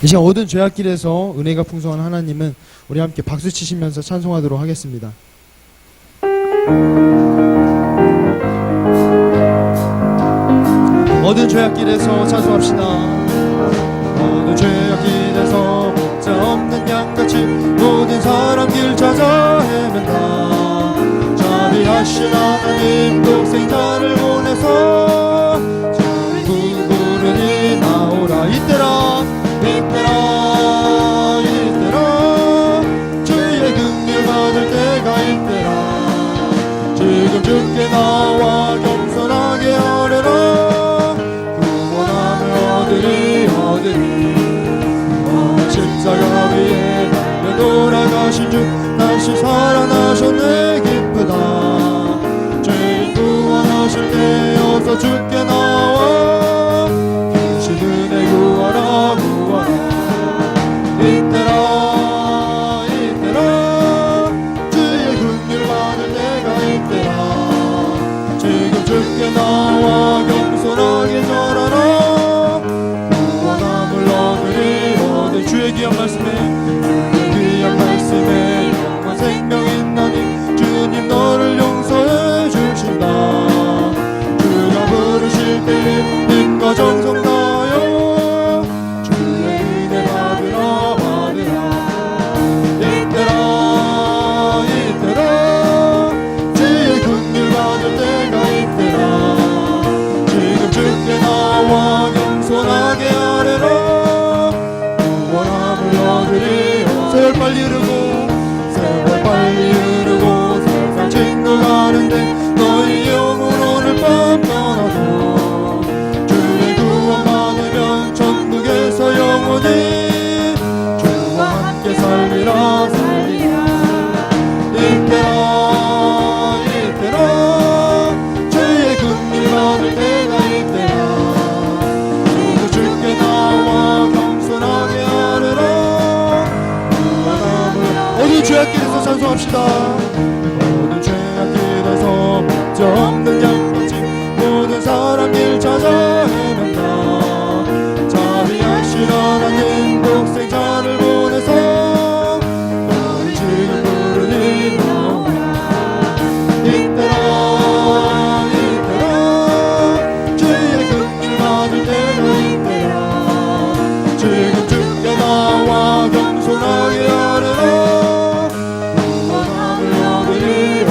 이 시간 모든 죄악길에서 은혜가 풍성한 하나님은 우리 함께 박수 치시면서 찬송하도록 하겠습니다. 모든 죄악길에서 찬송합시다. 모든 죄악길에서 목자 없는 양같이 모든 사람 길 찾아 헤맨다. 자비하신 하나님 독생 자를 보내서 부르니 나오라. 이때라 주의 긍휼 받을 때가 이때라. 지금 주께 나와 겸손하게 하려라. 구원함을 얻으리 십자가 위에 달려 돌아가신 주 다시 살아나셨네. 기쁘다. 죄인 구원하실 때 어서 주께 나와 긴 은혜 구하라. 이때라 주의 긍휼 받을 때가 이때라. 지금 주께 나와 겸손하게 절하라. 구원함을 얻으리 주의 귀한 말씀에 영원 생명 있나니 주님 너를 용서해 주신다. 주가 부르실 때 힘과 정성 다하여 주의 은혜 받으라. 이때라 주의 긍휼 받을 때가 이때라. 지금 주께 나와 겸손하게 하래라. 구원함을 얻으리 세월 빨리 흐르고 세상 친구 가는데 너희 영혼 오늘 밤 떠나도 주의 구원 받으면 천국에서 영원히 주와 함께 살리라. 이때라 주의 긍휼 받을 때가 이때라. 지금 주께 나와 겸손하게 하리라. 구원함을 어디 죄악길에서 찬송합시다. 모든 죄악길에서 목자 없는 양같이 모든 사람 길 찾아 헤맨다. 자비하신 하나님 독생 자를 보내서 너를 지금 부르니 나오라. 이때라 주의 긍휼 받을 때가 이때라. 지금 주께 나와 겸손하게 하리라. 구원함을 얻으리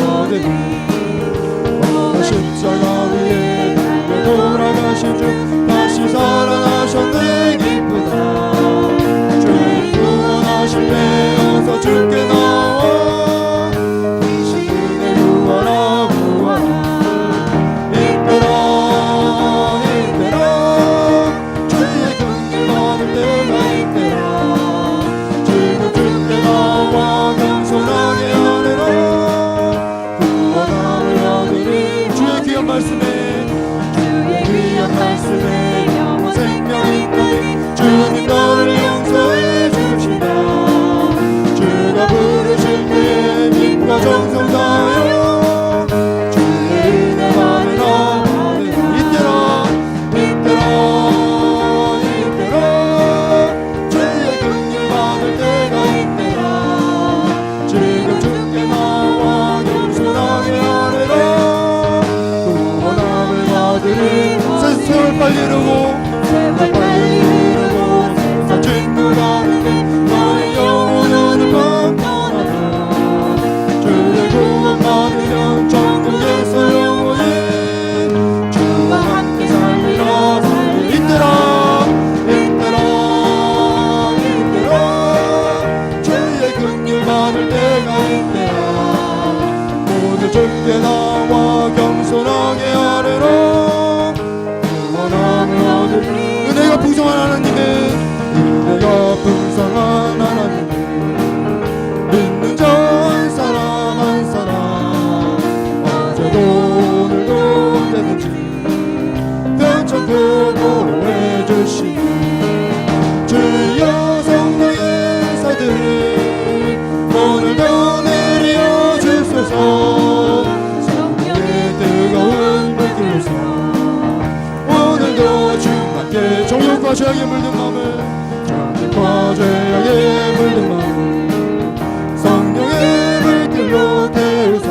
죄악에 물든 마음을 잠깐과 죄악에 물든 마음을 성령의 물길로 태우사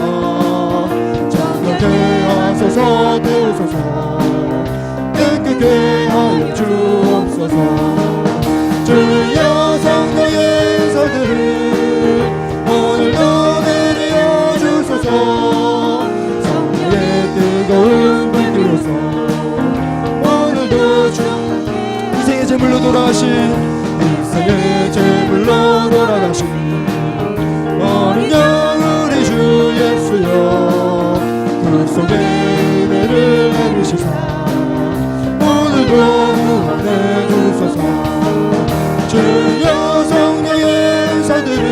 정결케 하소서 태우소서 깨끗게 하여 주옵소서 주여 성령의 은사들을 오늘도 내려 주소서 성령의 뜨거운 불길로서 오늘도 주 인생의 제물로 돌아가신 인생의 제물로 돌아가신 어린 양 우리 주 예수여 그 속에 은혜를 내리시사 오늘도 구원해 주소서 주여 성령의 은사들을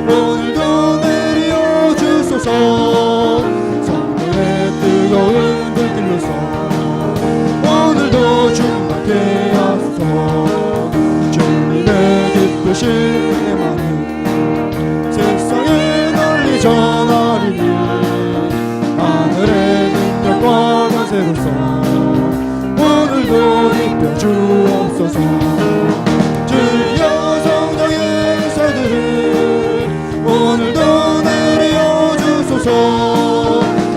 오늘도 내려 주소서 성령의 뜨거운 불길로서 오늘도 충만케 하소서 주님의 기쁘신 은혜만은 세상에 널리 전하리니 하늘의 능력과 권세로서 오늘도 입혀 주옵소서 주여 성령의 은사들을 오늘도 내려 주소서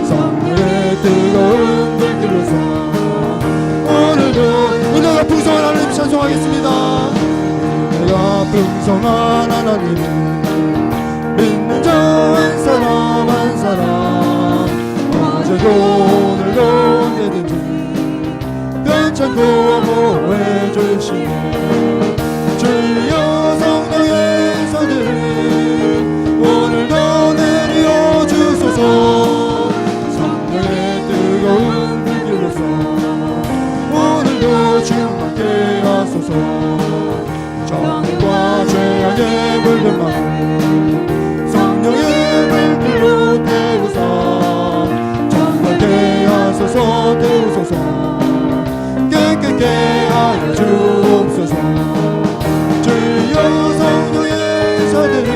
성령의 뜨거운 불길로서 오늘도 은혜가 풍성한 하나님 찬송하겠습니다 은혜가 풍성한 하나님 믿는 자 한 사람 한 사람 어제도 오늘도 언제든지 괜찮고 보호해 주시네 주여 성령의 은사들을 오늘도 내려 주소서 성령의 뜨거운 불길로서 오늘도 충만케 하소서 정과 죄악에 물든 마음 성령의 불길로 태우사 정말케 하소서 태우소서 깨끗게 하여 주옵소서 주여 성령의 은사들을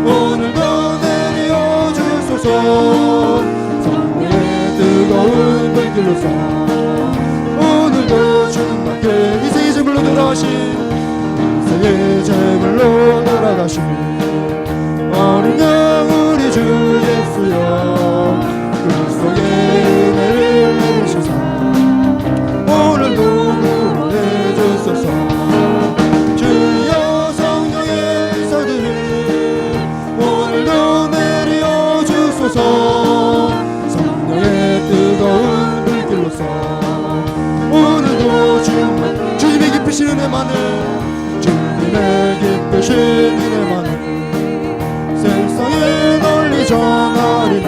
오늘도 내려 주소서 성령의 뜨거운 불길로서 오늘도 충만케 인생의 제물로 돌아가신 인생의 제물로 돌아가신 어린 양 우리 주 예수여 그리스도의 은혜를 내리시사 오늘도 구원해 주소서 주여 성령의 은사들을 오늘도 내려 주소서 성령의 뜨거운 불길로서 오늘도 주님의 기쁘신 은혜만을 주님의 기쁘신 은혜만을 세상에 널리 전하리니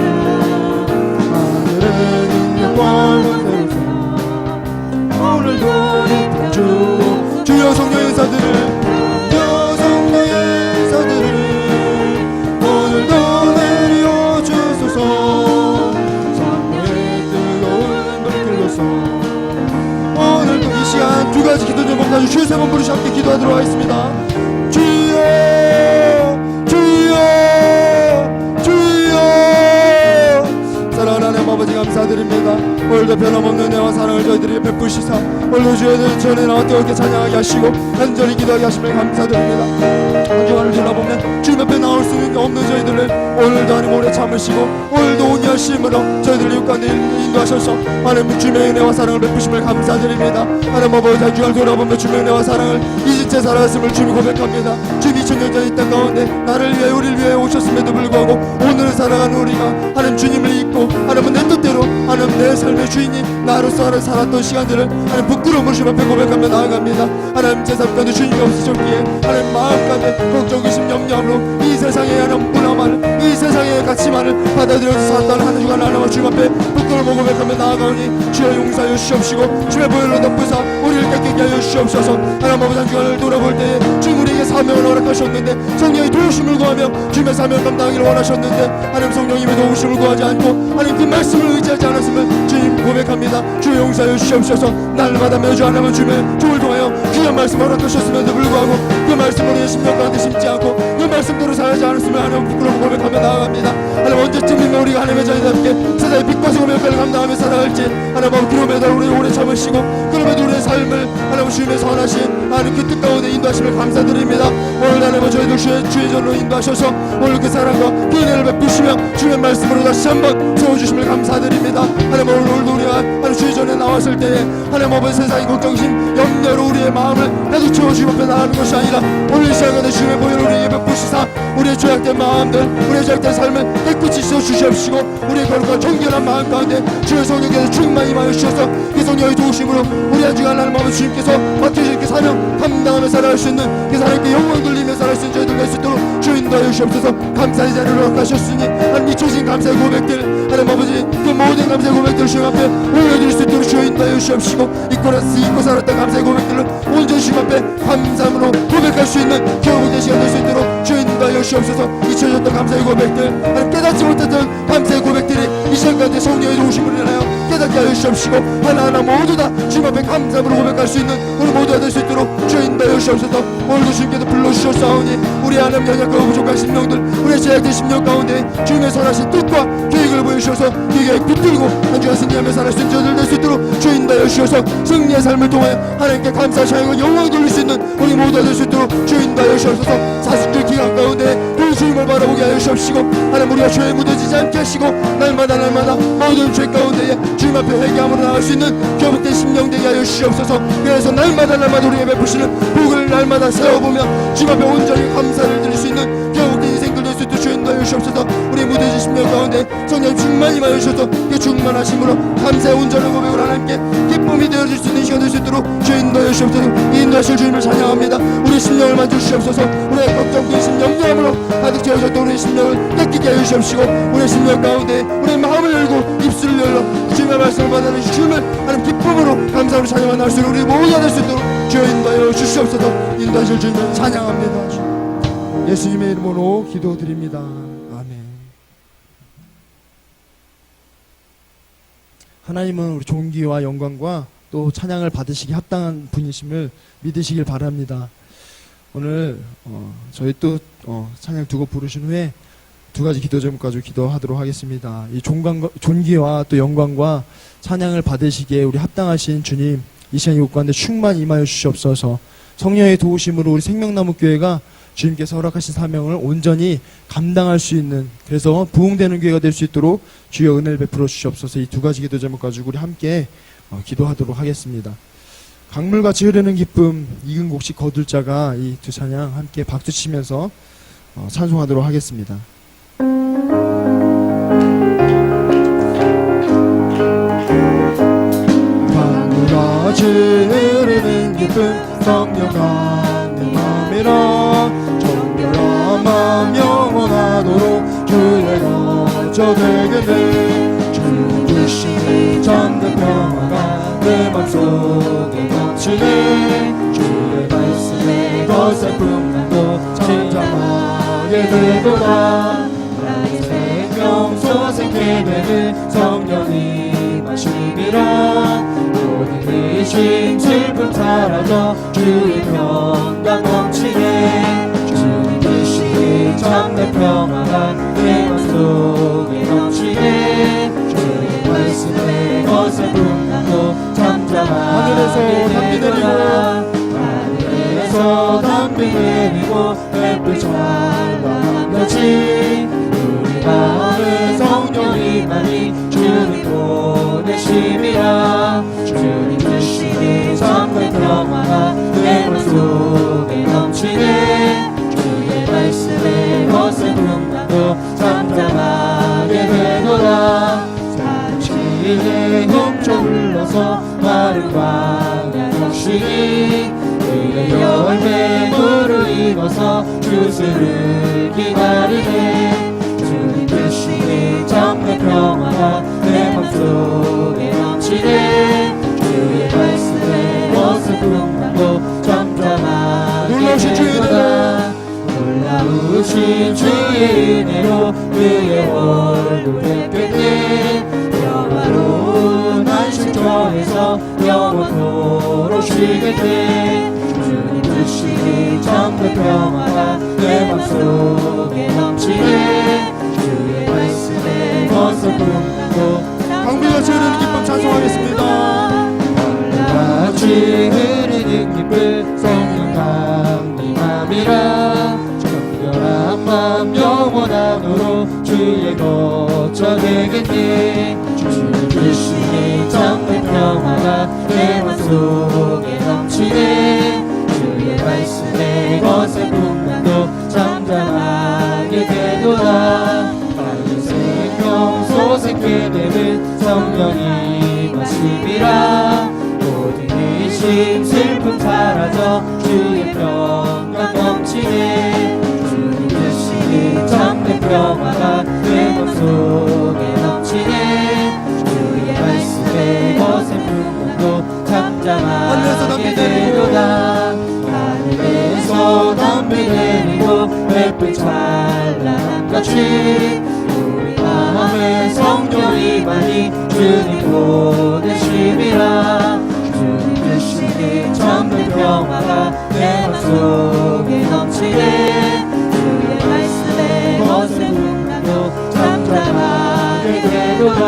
하늘의 능력과 권세로서 오늘도 입혀주 주여 성령의 은사들을 주여 성령의 은사들을 오늘도 내려 주소서 성령의 뜨거운 불길로서 오늘도 이 시간 두 가지 기도 제목 가지고 주여 세 번 부르시 함께 기도하도록 하겠습니다 주여 주여 주여 사랑하는 하나님 아버지 감사드립니다 오늘도 변함없는 은혜와 사랑을 저희들에게 베푸시사 오늘도 주여들 전에 나와 뜨겁게 찬양하게 하시고 간절히 기도하게 하심을 감사드립니다 한 주간을 지나보면 주님 앞에 나올 수 없는 저희들을 오늘도 하나님 오래 참으시고 오늘도 온유하심으로 저희들 이웃 가운데 인도하셔서 하나님 주님의 은혜와 사랑을 베푸심을 감사드립니다 하나님 아버지 한 주간을 돌아보며 주님의 은혜와 사랑을 이집트에 살아갔음을 주님 고백합니다 주님 2000년 전 이 땅 가운데 나를 위해 우리를 위해 오셨음에도 불구하고 오늘을 살아가는 우리가 하나님 주님을 잊고 하나님은 내 뜻대로 하나님 내 삶의 주인이 나로서 하나님 살았던 시간들을 하나님 부끄러움을 주님 앞에 고백하며 나아갑니다 하나님 제 삶 가운데 주님이 없으셨기에 하나님 마음 가운데 걱정 의심 염려함으로 이 세상의 하나님 문화만을 이 세상의 가치만을 받아들여서 살았다는 한 주간 하나님 주님 앞에 부끄러움을 고백하며 나아가오니 주여 용서하여 주시옵시고 주의 보혈로 덮으사 우리를 깨끗게 하여 주시옵소서 하나님 아버지 한 주간을 돌아볼 때에 주님 우리에게 사명을 허락하셨는데 성령의 도우심을 구하며 주님의 사명을 감당하기를 원하셨는데 하나님 성령님의 도우심을 구하지 않고 하나님 그 말씀을 의지하지 않았음을 주님 고백합니다 주여 용서하여 주시옵소서 날마다 매주 하나님의 주님의 종을 통하여 귀한 말씀 허락하셨음에도 불구하고 그 말씀을 우리의 심령 가운데 심지 않고 그 말씀대로 살지 않았으면 하나님 부끄러운 고백하며 나아갑니다. 하나님 언제쯤이면 우리가 하나님의 자녀답게 세상의 빛과 소금의 역할을 감당하며 살아갈지 하나님 그럼에도 우리 오래 참으시고 그럼에도 우리의 삶을 하나님 주님의 선하신 하나님 그 뜻 가운데 인도하심을 감사드립니다. 오늘 하나님 저희들 주의 전으로 인도하셔서 오늘 그 사랑과 그 은혜를 베푸시며 주의 말씀으로 다시 한번 세워주심을 감사드립니다. 하나님 오늘도 우리가 하나님 주의 전에 나왔을 때에 하나님 모든 세상의 걱정심 염려로 우리의 마음을 가득 채워주시고 앞에 나가는 것이 아니라 오늘 이 시간에 주의 보혈을 우리에게 베푸시사 우리의 죄악된 마음들 우리의 죄악된 삶을 깨끗이 씻어주시옵시고 우리의 거룩한 정결한 마음 가운데 주의 성령께서 충만히 임하여 주셔서 그 성령의 도우심으로 우리 한 주간 하나님 아버지 주님께서 맡겨주신 그 사명 감당하며 살아갈 수 있는 그 하나님께 영광 돌리며 살아갈 수 있는 저희들 될 수 있도록 주 인도하여 주시옵소서. 감사의 자리를 허락하셨으니 하나님 미쳐진 감사의 고백들 하나님 아버지 그 모든 감사의 고백들을 주님 앞에 올려드릴 수 있도록 주 인도하여 주시옵시고 잊고 살았던 감사의 고백들을 온전히 주님 앞에 감사함으로 고백할 수 있는 겨우의 시간 될 수 있도록 주 인도하여 주시옵소서. 잊혀졌던 감사의 고백들 하나님 깨닫지 못했던 감사의 고백들이 이 시간 가운데 성령의 도우심을 인하여 깨닫게 하여 주시옵시고 하나하나 모두 다 주님 앞에 감사함으로 고백할 수 있는 우리 모두가 될 수 있도록 주 인도하여 주시옵소서. 오늘도 주님께서 불러주셨사오니 우리 하나님 연약하고 부족한 심령들 우리의 제약된 심령 가운데 주님의 선하신 뜻과 계획을 보여주셔서 그 계획 붙들고 한 주간 승리하며 살아갈 수 있는 저들 될 수 있도록 주 인도하여 주셔서 승리의 삶을 통하여 하나님께 감사 찬양과 영광 돌릴 수 있는 우리 모두가 될 수 있도록 주 인도하여 주셔서 사순절 기간 가운데 그 주님을 바라보게 하여 주옵시고 하나님 우리가 죄에 묻어지지 않게 하시고 날마다 모든 죄 가운데에 주님 앞에 회개함으로 나갈 수 있는 교복된 심령 되게 하여 주시옵소서. 그래서 날마다 우리에게 베푸시는 복을 날마다 세워보며 주님 앞에 온전히 감사를 드릴 수 있는 교복된 인생들 될 수 있도록 주 인도하여 주시옵소서. 우리 무뎌진 심령 가운데 성령 충만히 임하여 주셔서 그 충만하심으로 감사의 온전한 고백을 하나님께 기쁨이 되어줄 수 있는 시간 될 수 있도록 주 인도하여 주시옵소서. 인도하실 주님을 찬양합니다. 우리 심령을 만져주시옵소서. 우리의 걱정 근심 염려함으로 가득 채워졌던 우리의 심령을 깨끗게 하여 주시옵시고 우리의 심령 가운데 우리의 마음을 열고 입술을 열어 주님의 말씀을 받아들이시 주님을 하나님 기쁨으로 감사로 찬양하며 나올 수 있는 우리 모두가 될 수 있도록 주 인도하여 주시옵소서. 인도하실 주님을 찬양합니다. 예수님의 이름으로 기도드립니다. 아멘. 하나님은 우리 존귀와 영광과 또 찬양을 받으시기 합당한 분이심을 믿으시길 바랍니다. 오늘 저희 또 찬양 두 곡 부르신 후에 두 가지 기도 제목 가지고 기도하도록 하겠습니다. 이 존귀와 또 영광과 찬양을 받으시기에 우리 합당하신 주님 이 시간 이곳 가운데 충만히 임하여 주시옵소서. 성령의 도우심으로 우리 생명나무교회가 주님께서 허락하신 사명을 온전히 감당할 수 있는 그래서 부흥되는 교회가 될 수 있도록 주여 은혜를 베풀어 주시옵소서. 이 두 가지 기도 제목 가지고 우리 함께 기도하도록 하겠습니다. 강물같이 흐르는 기쁨 이근곡식 거둘 자가 이 두 찬양 함께 박수치면서 찬송하도록 하겠습니다. 강물같이 흐르는 기쁨 성령 강림함이라 정결한 마음 영원하도록 주의 거저 되겠네. 주님 주시는 참된 평화가 내 맘속에 넘치네. 주의 말씀에 거센 풍랑도 잠잠하게 되도다. 나의 생명 소생케 되는 성령이 마심이라. 모든 의심 슬픔 사라져 주의 평강 넘치네. 주님 주시는 참된 평화가 내 맘속에 넘치네. 주의 말씀에 거센 풍랑도 잠잠하게 되도다. 하늘에서 담비 내리고 햇빛 찬란한같이 우리 마음에 성령이 많이 주님 보내심이라. 주님 주시니 참된 평화가 내 맘속에 넘치네. 주의 말씀에 거센 풍랑도 잠잠하게 되도다. 사랑시에 넘쳐 흘러서 마른 광야 역시 그의 열매 무르익어서 주스를 기다리네. 주님 주시니 참된 평화가 내 맘속에 넘치네. 주의 말씀에 거센 풍랑도 잠잠하게 되도다. 놀라우신 주의 은혜로 그의 얼굴 뵙겠네. 평화로운 안식처에서 영원토록 쉬겠네. 주시니 참된 평화가 내 맘속에 넘치네 주의 말씀에 것을 품고 강물같이 흐르는 기쁨 찬송하겠습니다. 같이 흐르는 기쁨 성령 강림함이라 정결한 맘 영원하도록 주의 거처 되겠네 주님 주시니 참된 평화가 내 맘속에 넘치네 주의 말씀에 것을 품고 잠잠하게 되도다 나의 생명 소생케 되는 성령이 마심이라 모든 의심 슬픔 사라져 주의 평강 넘치네 주님 주시니 참된 평화가 내 맘속에 넘치네 주의 말씀에 것을 품고 잠잠하게 되도다 하늘에서 담비 내리고 햇빛 찬란함같이 우리 마음에 성령이 많이 주님 보내심이라 주님 주시니 참된 평화가 내 맘속에 넘치네 주의 말씀에 것을 품고 잠잠하게 되도다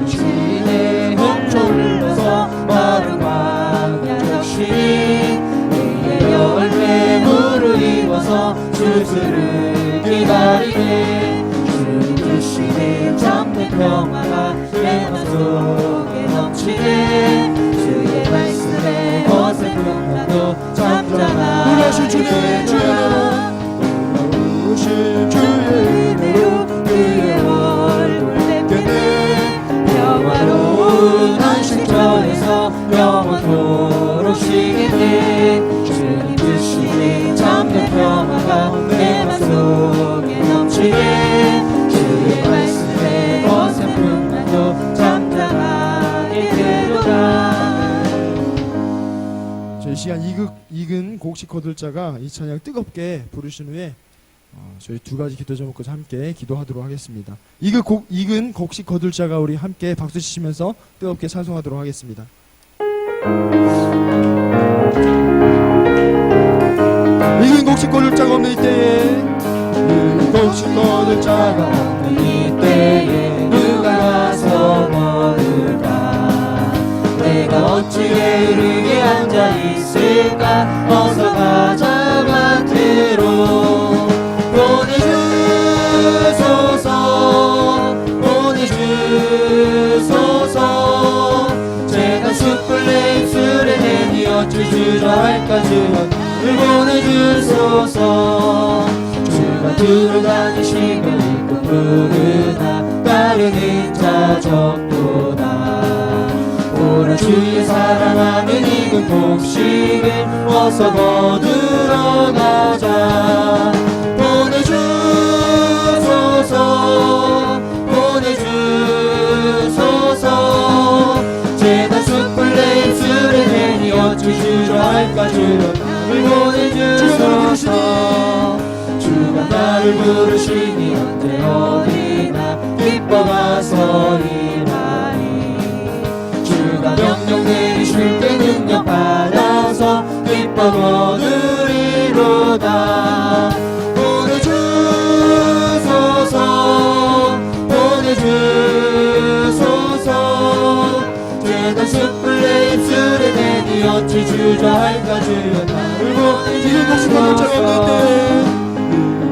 주시네 홍초를 넣어서 마른 광야 역시 위에 열매 무르익어서 주스를 기다리네 주님 주시니 참된 평화가 내 맘속에 넘치네 주의 말씀에 것을 품고 잠잠하게 되도다 올라오신 주의 은혜로 그의 얼굴 뵙겠네 평화로운 안식처에서 영원토록 쉬겠네 주님 주시니 참된 평화가 내 맘속에 넘치네 주의 말씀에 것을 품고 잠잠하게 되도다 저희 시간 익은 곡식 거둘 자가 이 찬양 뜨겁게 부르신 후에 저희 두 가지 기도 제목과 함께 기도하도록 하겠습니다. 익은 곡식 거둘 자가 우리 함께 박수 치시면서 뜨겁게 찬송하도록 하겠습니다. 익은 곡식 거둘 자가 없는 이때에 익은 곡식 거둘 자가 없는 이때에 누가 와서 거둘까 내가 어찌 게으르게 앉아있을까 어서 가자 밭으로 보내주소서 제가 숯불 내 입술에 내니 어찌 주라 할까 주여 나를 보내주소서 주가 두루 다니시며 있고 부르나 따르는 자 적도다 오라 주의 사랑하는 익은 곡식을 어서 거두러 가자 보내주소서 제가 숯불 내 입술에 내니 어찌 주라 할까 주여 나를 보내주소서 주가 나를 부르시니 언제 어디나 기뻐 가서 일하리 주가 명령 내리실 때 능력 받아서 기뻐 거두리로다 보내주소서 제가 숯불 내 입술에 내니 어찌 주저 할까 주여 나를 보내주소서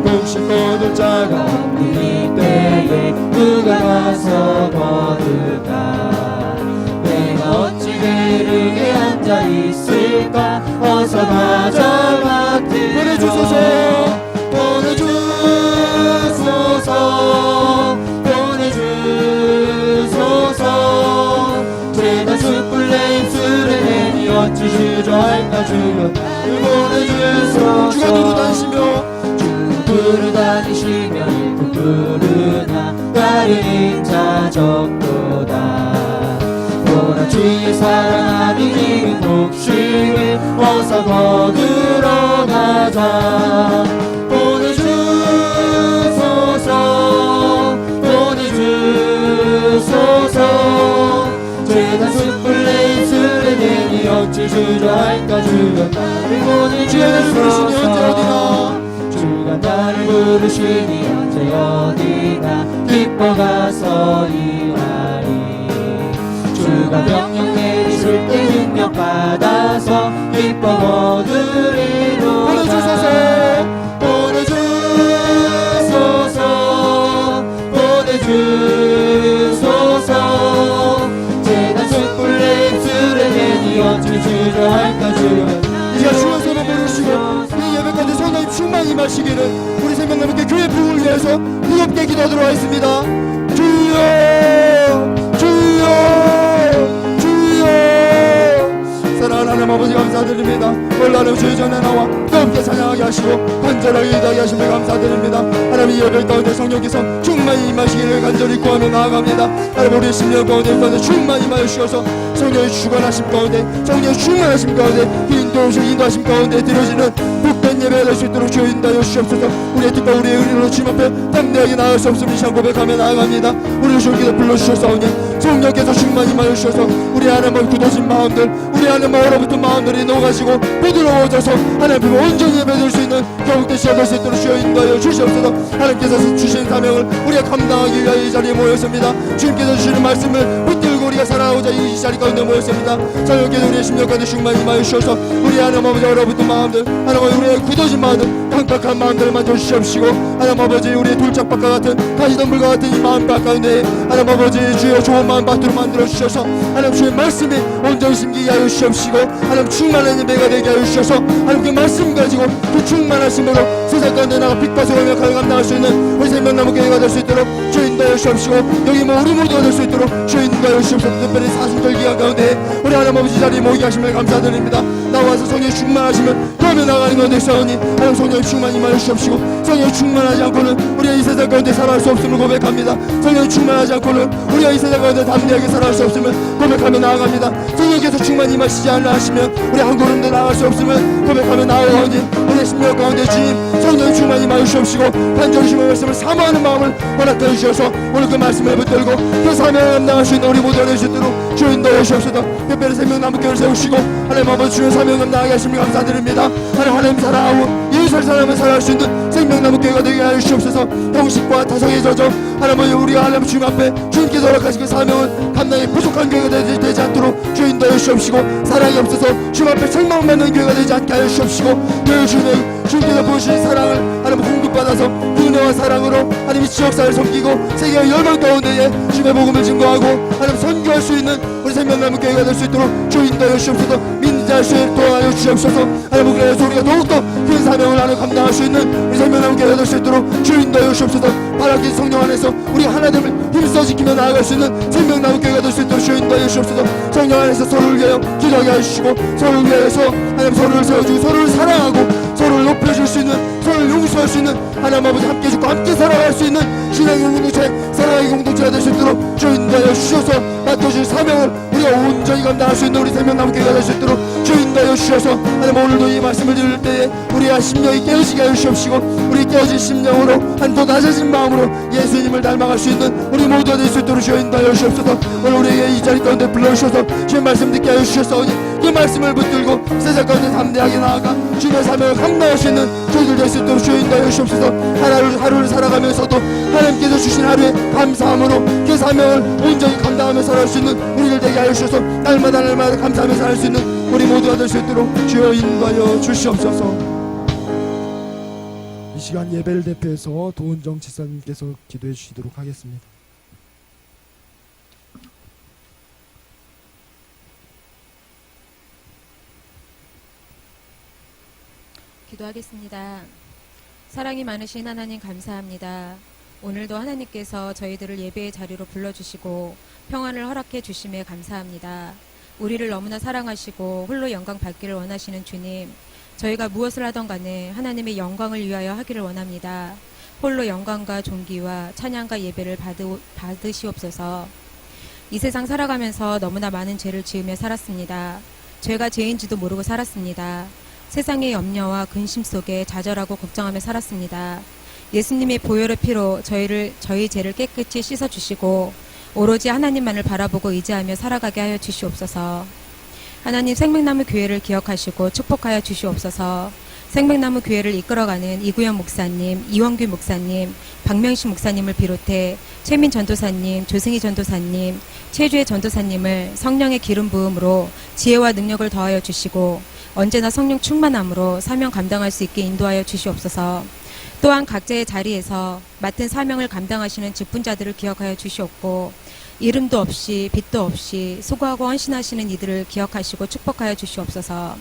곡식 거둘 자가 없는 이때에 누가 가서 거둘까 내가 어찌 게으르게 앉아있을까 어서 가자 밭으로 보내주소서 제가 숯불 내 입술에 내니 어찌 주저 할까 주여 나를 보내주소서 주가 두루 다니시며 두루 다니시며 일꾼 부르나 따르는 자 적도다 보라 주의 사랑하는 익은 곡식을 어서 거두러 가자 보내주소서 제가 숯불 내 입술에 내니 어찌 주저 할까 주여 나를 주여 나를 부르시니 언제 보내주소서 어디나 주가 나를 부르시니 언제 어디나 기뻐 가서 일하리 주가 명령 내리실 때 능력 받아서 기뻐 얻으리로다 보내주소서 보내주소서 재단 숯불에 입술에 대니 어찌 주저할까 주여 이제 주여 손을 부르시고 이 예배 가운데 성령님 충만히 임하시기를 우리 생명나무께 교회 부흥을 위해서 무겁게 기도하도록 하겠습니다. 주여 주여 주여 사랑하는 하나님 아버지 감사드립니다. 오늘 하나님 주의 전에 나와 뜨겁게 찬양하게 하시고 간절하게 기도하게 하심을 감사드립니다. 하나님 이 예배 가운데 성령께서 충만히 임하시기를 간절히 구하며 나아갑니다. 하나님 우리 심령 가운데 충만히 임하여 주셔서 성령의 주관하심 가운데 성령의 충만하심 가운데 인도하심 가운데 드려지는 복된 예배가 될 수 있도록 주여 인도하여 주시옵소서. 우리의 뜻과 우리의 의리로 주님 앞에 담대하게 나아갈 수 없음을 시한 고백하며 나아갑니다. 우리를 주님께서 불러주셨사오니 성령께서 충만히 임하여 주셔서 우리 안에 먼 굳어진 마음들 우리 안에 얼어붙은 마음들이 녹아지고 부드러워져서 하나님 온전히 예배될 수 있는 겨울때 시작할 수 있도록 주여 인도하여 주시옵소서. 하나님께서 주신 사명을 우리가 감당하기 위하여 이 자리에 모였습니다. 주님께서 주시는 말씀을 붙들고 우리가 살아가고자 이 자리 가운데 모였습니다. 성령께서 우리의 심령 가운데 충만히 임하여 주셔서 우리 안에 아버지 얼어붙은 마음들 하나님 우리의 굳어진 마음들 강팍한 마음들을 만져주시옵시고 하나님 아버지 우리의 돌짝밭과 같은 가시덤불과 같은 이 마음밭 가운데 하나님 아버지 주여 좋은 마음 밭으로 만들어 주셔서 하나님 주의 말씀이 온전히 심기게 하여 주시옵시고 하나님 충만한 예배가 되게 하여 주셔서 하나님 그 말씀 가지고 그 충만하심으로 세상 가운데 나가 빛과 소금을 감당할 수 있는 우리 생명나무 교회가 될 수 있도록 주여 인도하여 주시옵시고 여기 우리 모두가 될 수 있도록 주여 인도하여 주시옵소서. 특별히 사순절 기간 가운데 우리 하나님 아버지 자리에 모이게 하심을 감사드립니다. 나와서 성령의 충만하시면 더며 나가는 가운데 있사오니 하나님 성령의 충만히 임하여 주시옵시고 성령의 충만하지 않고는 우리가 이 세상 가운데 살아갈 수 없음을 고백합니다. 성령의 충만하지 않고는 우리가 이 세상 가운데 담대하게 살아갈 수 없음을 고백하며 나아갑니다. 성령께서 충만히 임하시지 않으려 하시면 우리 한 걸음도 나아갈 수 없음을 고백하며 나아가오니 우리의 심령 가운데 주님 성령의 충만히 임하여 주시옵시고 간절히 주의 말씀을 사모하는 마음을 허락하여 주셔서 오늘 그 말씀을 붙들고 그 사명을 감당할 수 있는 우리 모두가 될 수 있도록 주여 인도하여 주옵소서. 특별히 생명나무교회를 세우시고 하나님 아버지 주의 사명 감당하게 하심을 감사드립니다. 하나님 사랑하고 예수를 사랑하며 살아갈 수 있는 생명나무교회가 되게 하여 주옵소서. 형식과 타성에 젖어 하나님 우리가 하나님 주님 앞에 주님께서 허락하신 그 사명을 감당에 부족한 교회가 되지 않도록 주여 인도하여 주옵시고 사랑이 없어서 주님 앞에 책망받는 교회가 되지 않게 하여 주옵시고 교회 주님께서 보여주신 사랑을 하나님 공급받아서 그 은혜와 사랑으로 하나님 지역사회를 섬기고 세계의 열방 가운데에 주님의 복음을 증거하고 하나님 선교할 수 있는 우리 생명나무 교회가 될 수 있도록 주여 인도하여 주옵소서. 민자수에 도와하여 주옵소서. 하나님 그래서 우리가 더욱더 큰 사명을 하나님 감당할 수 있는 우리 생명나무 교회가 될 수 있도록 주여 인도하여 주옵소서. 바라기 성령 안에서 우리 하나님을 힘써 지키며 나아갈 수 있는 생명나무 교회가 될 수 있도록 주여 인도하여 주옵소서. 성령 안에서 서로를 위하여 기도하게 하시고 서로를 위하여서 하나님 서로를 세워주고 서로를 사랑하고 서로를 높여줄 수 있는 서로를 용서할 수 있는 하나님 아버지 함께 죽고 함께 살아갈 수 있는 신앙의 공동체 사랑의 공동체가 될 수 있도록 주여 인도하여 주셔서 맡겨줄 사명을 우리가 온전히 감당할 수 있는 우리 생명나무 교회가 될 수 있도록 주여 인도하여 주셔서 하나님 오늘도 이 말씀을 들을 때에 우리의 심령이 깨어지게 하여 주옵시고 우리 깨어진 심령으로 한 더 낮아진 마음으로 예수님을 닮아갈 수 있는 우리 모두가 될 수 있도록 주여 인도하여 주옵소서. 오늘 우리에게 이 자리 가운데 불러주셔서 주의 말씀 듣게 하여 주셨사오니 그 말씀을 붙들고 세상 가운데 담대하게 나아가 주님의 사명을 감당할 수 있는 저희들 될 수 있도록 주여 인도하여 주옵소서. 하루를 살아가면서도 하나님께서 주신 하루에 감사함으로 그 사명을 온전히 감당하며 살아갈 수 있는 우리들 되게 하여 주셔서 날마다 감사하며 살아갈 수 있는 우리 모두가 될 수 있도록 주여 인도하여 주시옵소서. 이 시간 예배를 대표해서 도은정 지사님께서 기도해 주시도록 하겠습니다. 기도하겠습니다. 사랑이 많으신 하나님 감사합니다. 오늘도 하나님께서 저희들을 예배의 자리로 불러주시고 평안을 허락해 주심에 감사합니다. 우리를 너무나 사랑하시고 홀로 영광 받기를 원하시는 주님, 저희가 무엇을 하던 간에 하나님의 영광을 위하여 하기를 원합니다. 홀로 영광과 존귀와 찬양과 예배를 받으시옵소서. 이 세상 살아가면서 너무나 많은 죄를 지으며 살았습니다. 죄가 죄인지도 모르고 살았습니다. 세상의 염려와 근심 속에 좌절하고 걱정하며 살았습니다. 예수님의 보혈의 피로 저희 죄를 깨끗이 씻어주시고 오로지 하나님만을 바라보고 의지하며 살아가게 하여 주시옵소서. 하나님 생명나무 교회를 기억하시고 축복하여 주시옵소서. 생명나무 교회를 이끌어가는 이구현 목사님, 이원규 목사님, 박명식 목사님을 비롯해 최민 전도사님, 조승희 전도사님, 최주혜 전도사님을 성령의 기름 부음으로 지혜와 능력을 더하여 주시고 언제나 성령 충만함으로 사명 감당할 수 있게 인도하여 주시옵소서. 또한 각자의 자리에서 맡은 사명을 감당하시는 직분자들을 기억하여 주시옵고 이름도 없이 빛도 없이 수고하고 헌신하시는 이들을 기억하시고 축복하여 주시옵소서.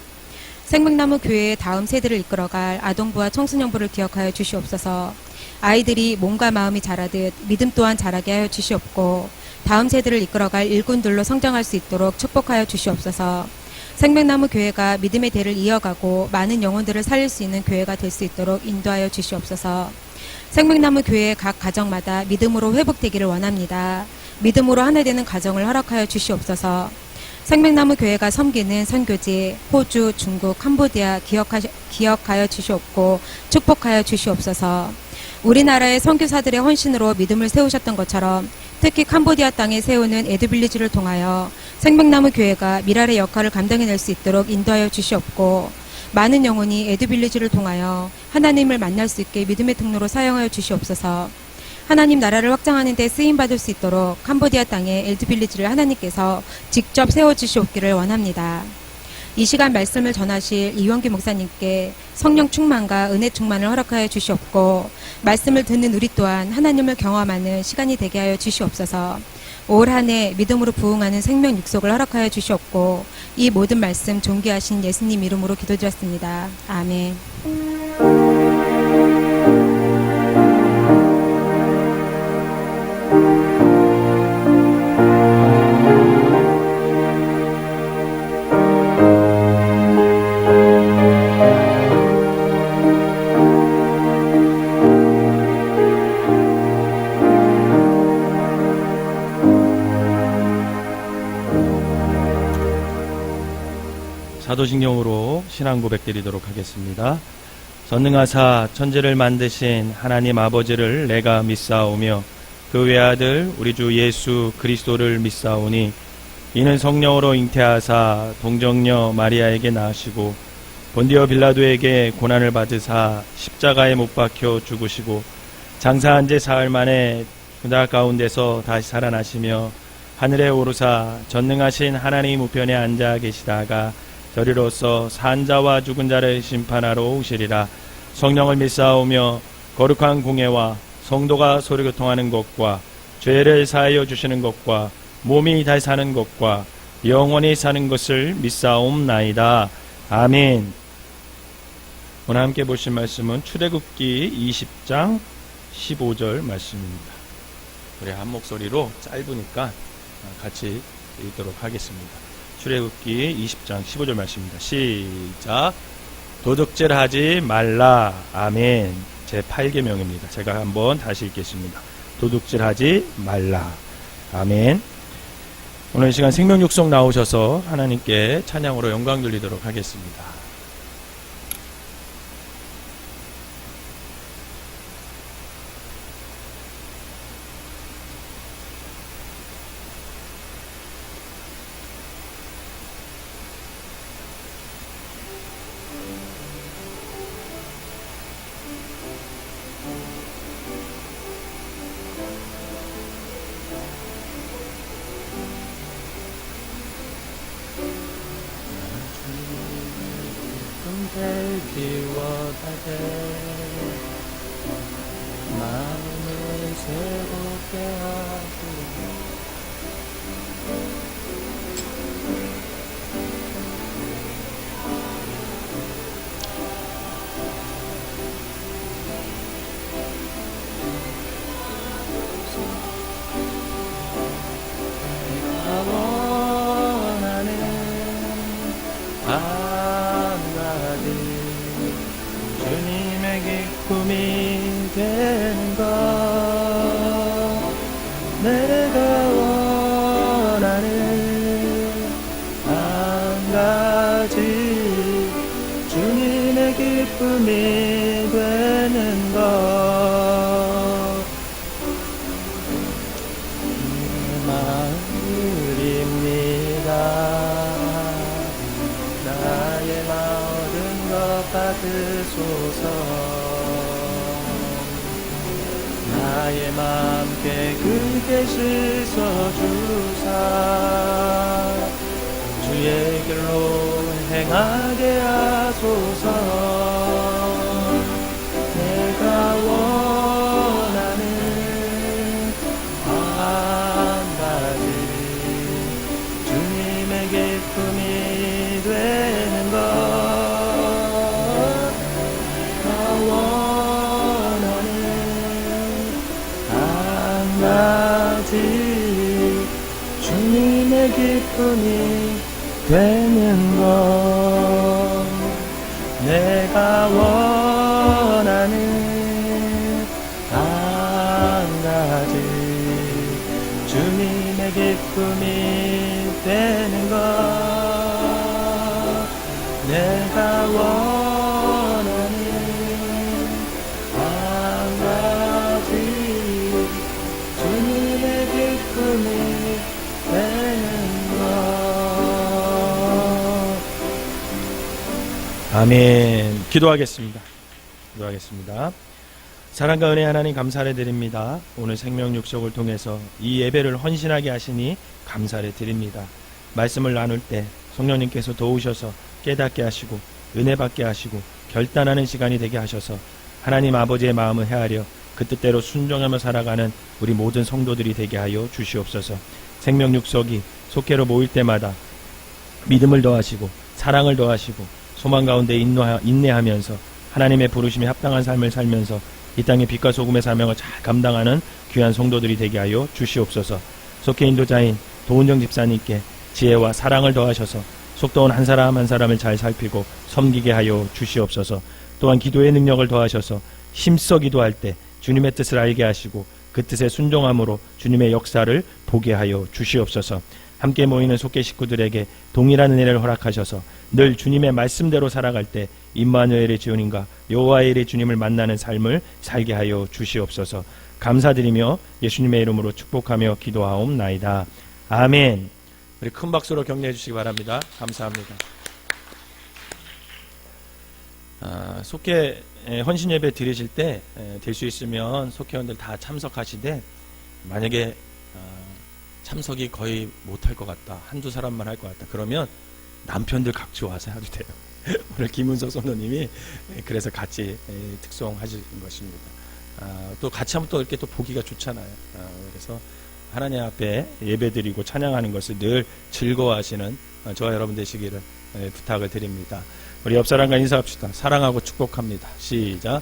생명나무 교회의 다음 세대를 이끌어갈 아동부와 청소년부를 기억하여 주시옵소서. 아이들이 몸과 마음이 자라듯 믿음 또한 자라게 하여 주시옵고 다음 세대를 이끌어갈 일꾼들로 성장할 수 있도록 축복하여 주시옵소서. 생명나무 교회가 믿음의 대를 이어가고 많은 영혼들을 살릴 수 있는 교회가 될 수 있도록 인도하여 주시옵소서. 생명나무 교회의 각 가정마다 믿음으로 회복되기를 원합니다. 믿음으로 하나 되는 가정을 허락하여 주시옵소서. 생명나무 교회가 섬기는 선교지 호주, 중국, 캄보디아 기억하여 주시옵고 축복하여 주시옵소서. 우리나라의 선교사들의 헌신으로 믿음을 세우셨던 것처럼 특히 캄보디아 땅에 세우는 에드빌리지를 통하여 생명나무 교회가 미랄의 역할을 감당해낼 수 있도록 인도하여 주시옵고 많은 영혼이 에드빌리지를 통하여 하나님을 만날 수 있게 믿음의 통로로 사용하여 주시옵소서. 하나님 나라를 확장하는 데 쓰임받을 수 있도록 캄보디아 땅에 에드빌리지를 하나님께서 직접 세워주시옵기를 원합니다. 이 시간 말씀을 전하실 이원기 목사님께 성령 충만과 은혜 충만을 허락하여 주시옵고 말씀을 듣는 우리 또한 하나님을 경험하는 시간이 되게 하여 주시옵소서. 올 한 해 믿음으로 부응하는 생명 육속을 허락하여 주시옵고 이 모든 말씀 존귀하신 예수님 이름으로 기도드렸습니다. 아멘. 사도신경으로 신앙 고백 드리도록 하겠습니다. 전능하사 천지를 만드신 하나님 아버지를 내가 믿사오며 그 외아들 우리 주 예수 그리스도를 믿사오니 이는 성령으로 잉태하사 동정녀 마리아에게 낳으시고 본디오 빌라도에게 고난을 받으사 십자가에 못 박혀 죽으시고 장사한 지 사흘 만에 그날 가운데서 다시 살아나시며 하늘에 오르사 전능하신 하나님 우편에 앉아 계시다가 저리로서 산자와 죽은 자를 심판하러 오시리라. 성령을 믿사오며 거룩한 공예와 성도가 서로 교통하는 것과 죄를 사하여 주시는 것과 몸이 다시 사는 것과 영원히 사는 것을 믿사옵나이다. 아멘. 오늘 함께 보신 말씀은 출애굽기 20장 15절 말씀입니다. 우리 한 목소리로 짧으니까 같이 읽도록 하겠습니다. 출애굽기 20장 15절 말씀입니다. 시작. 도둑질하지 말라. 아멘. 제 8계명입니다. 제가 한번 다시 읽겠습니다. 도둑질하지 말라. 아멘. 오늘 이 시간 생명육성 나오셔서 하나님께 찬양으로 영광 돌리도록 하겠습니다. 기워가되 마음을 새롭게 하시고 원하는 주님의 기쁨이 되는 것 내가 원하는 한 가지 주님의 기쁨이 되는 것 마음입니다. 받으소서. 나의 맘 깨끗게 씻어주사 주의 길로 행하게 하소서. 내가 원하는 한 가지 주님의 기쁨이 되는 것. 내가 원하는 한 가지 주님의 기쁨이 되는 것. 내가 원하는 한 가지 주님의 기쁨이 되는 것. 내가 원하는 한 가지 주님의 기쁨이 되는 것. 아멘. 기도하겠습니다. 사랑과 은혜 하나님 감사를 드립니다. 오늘 생명육석을 통해서 이 예배를 헌신하게 하시니 감사를 드립니다. 말씀을 나눌 때 성령님께서 도우셔서 깨닫게 하시고 은혜 받게 하시고 결단하는 시간이 되게 하셔서 하나님 아버지의 마음을 헤아려 그 뜻대로 순종하며 살아가는 우리 모든 성도들이 되게 하여 주시옵소서. 생명육석이 속회로 모일 때마다 믿음을 더하시고 사랑을 더하시고 소망 가운데 인내하면서 하나님의 부르심에 합당한 삶을 살면서 이 땅의 빛과 소금의 사명을 잘 감당하는 귀한 성도들이 되게 하여 주시옵소서. 속회 인도자인 도은정 집사님께 지혜와 사랑을 더하셔서 속도원 한 사람 한 사람을 잘 살피고 섬기게 하여 주시옵소서. 또한 기도의 능력을 더하셔서 힘써 기도할 때 주님의 뜻을 알게 하시고 그 뜻에 순종함으로 주님의 역사를 보게 하여 주시옵소서. 함께 모이는 속회 식구들에게 동일한 은혜를 허락하셔서 늘 주님의 말씀대로 살아갈 때 임마누엘의 주님과 여호와의 일의 주님을 만나는 삶을 살게 하여 주시옵소서. 감사드리며 예수님의 이름으로 축복하며 기도하옵나이다. 아멘. 우리 큰 박수로 격려해 주시기 바랍니다. 감사합니다. 속회 헌신 예배 드리실 때 될 수 있으면 속회원들 다 참석하시되 만약에 참석이 거의 못할 것 같다, 한두 사람만 할 것 같다, 그러면 남편들 각주 와서 해도 돼요. 오늘 김은석 성도님이 그래서 같이 특송하신 것입니다. 또 같이 하면 또 이렇게 또 보기가 좋잖아요. 그래서 하나님 앞에 예배드리고 찬양하는 것을 늘 즐거워하시는 저와 여러분 되시기를 부탁을 드립니다. 우리 옆 사람과 인사합시다. 사랑하고 축복합니다. 시작.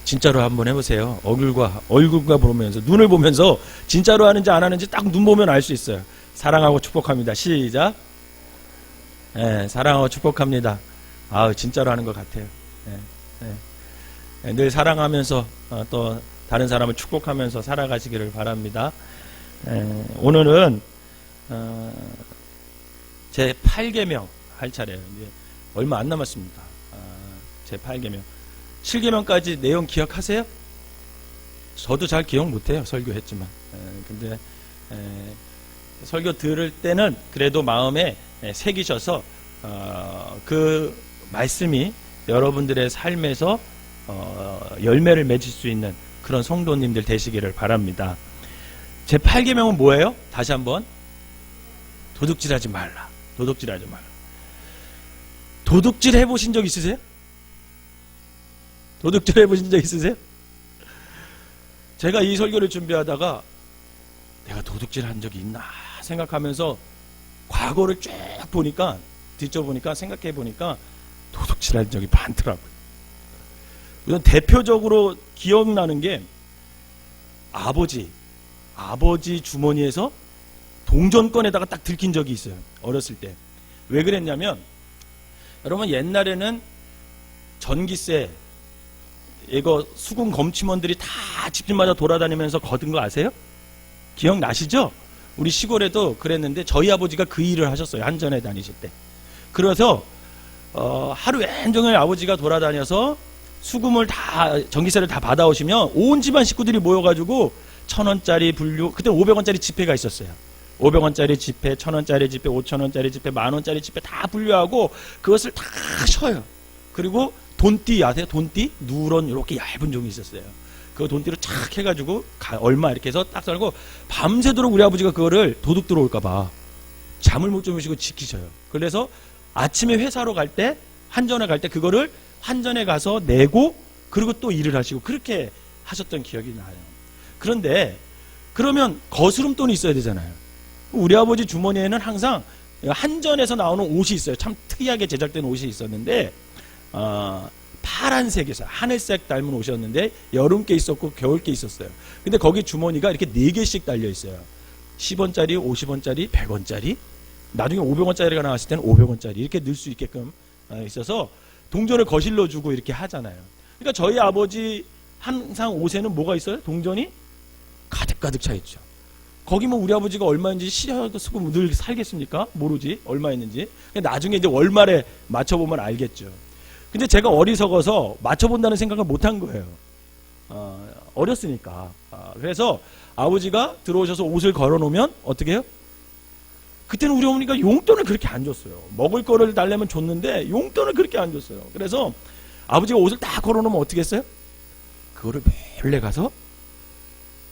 진짜로 한번 해보세요. 얼굴과 보면서, 눈을 보면서 진짜로 하는지 안 하는지 딱 눈 보면 알 수 있어요. 사랑하고 축복합니다. 시작. 사랑하고 축복합니다. 진짜로 하는 것 같아요. 늘 사랑하면서 또 다른 사람을 축복하면서 살아가시기를 바랍니다. 오늘은 제 8계명 할 차례예요. 이제 얼마 안 남았습니다. 제 8계명. 7계명까지 내용 기억하세요? 저도 잘 기억 못해요. 설교했지만. 근데 설교 들을 때는 그래도 마음에 새기셔서 그 말씀이 여러분들의 삶에서 열매를 맺을 수 있는 그런 성도님들 되시기를 바랍니다. 제 8계명은 뭐예요? 다시 한번. 도둑질하지 말라. 도둑질하지 말라. 도둑질 해보신 적 있으세요? 도둑질 해보신 적 있으세요? 제가 이 설교를 준비하다가 내가 도둑질 한 적이 있나 생각하면서 과거를 쭉 보니까, 뒤져보니까, 생각해보니까 도둑질한 적이 많더라고요. 우선 대표적으로 기억나는 게 아버지 주머니에서 동전권에다가 딱 들킨 적이 있어요. 어렸을 때. 왜 그랬냐면, 여러분 옛날에는 전기세, 이거 수군 검침원들이 다 집집마다 돌아다니면서 거둔 거 아세요? 기억나시죠? 우리 시골에도 그랬는데 저희 아버지가 그 일을 하셨어요. 한전에 다니실 때. 그래서 하루 왼종일 아버지가 돌아다녀서 수금을 다, 전기세를 다 받아오시면 온 집안 식구들이 모여가지고 1,000원짜리 분류, 그때 500원짜리 지폐가 있었어요. 500원짜리 지폐, 1000원짜리 지폐, 5000원짜리 지폐, 10,000원짜리 지폐 다 분류하고 그것을 다 쳐요. 그리고 돈띠 아세요? 돈띠? 누런 이렇게 얇은 종이 있었어요. 그 돈띠로 착 해가지고 얼마 이렇게 해서 딱 썰고 밤새도록 우리 아버지가 그거를 도둑 들어올까봐 잠을 못 주무시고 지키셔요. 그래서 아침에 회사로 갈 때, 환전에 갈 때 그거를 환전에 가서 내고 그리고 또 일을 하시고 그렇게 하셨던 기억이 나요. 그런데 그러면 거스름 돈이 있어야 되잖아요. 우리 아버지 주머니에는 항상 한전에서 나오는 옷이 있어요. 참 특이하게 제작된 옷이 있었는데 파란색에서 하늘색 닮은 옷이었는데 여름 게 있었고 겨울 게 있었어요. 근데 거기 주머니가 이렇게 4개씩 달려 있어요. 10원짜리, 50원짜리, 100원짜리, 나중에 500원짜리가 나왔을 때는 500원짜리 이렇게 넣을 수 있게끔 있어서 동전을 거실러 주고 이렇게 하잖아요. 그러니까 저희 아버지 항상 옷에는 뭐가 있어요? 동전이 가득가득 차 있죠. 거기 뭐 우리 아버지가 얼마인지 시려도 쓰고 늘 살겠습니까? 모르지 얼마였는지. 나중에 이제 월말에 맞춰보면 알겠죠. 근데 제가 어리석어서 맞춰본다는 생각을 못한 거예요. 어렸으니까. 그래서 아버지가 들어오셔서 옷을 걸어놓으면 어떻게 해요? 그때는 우리 어머니가 용돈을 그렇게 안 줬어요. 먹을 거를 달래면 줬는데 용돈을 그렇게 안 줬어요. 그래서 아버지가 옷을 딱 걸어놓으면 어떻게 했어요? 그거를 몰래 가서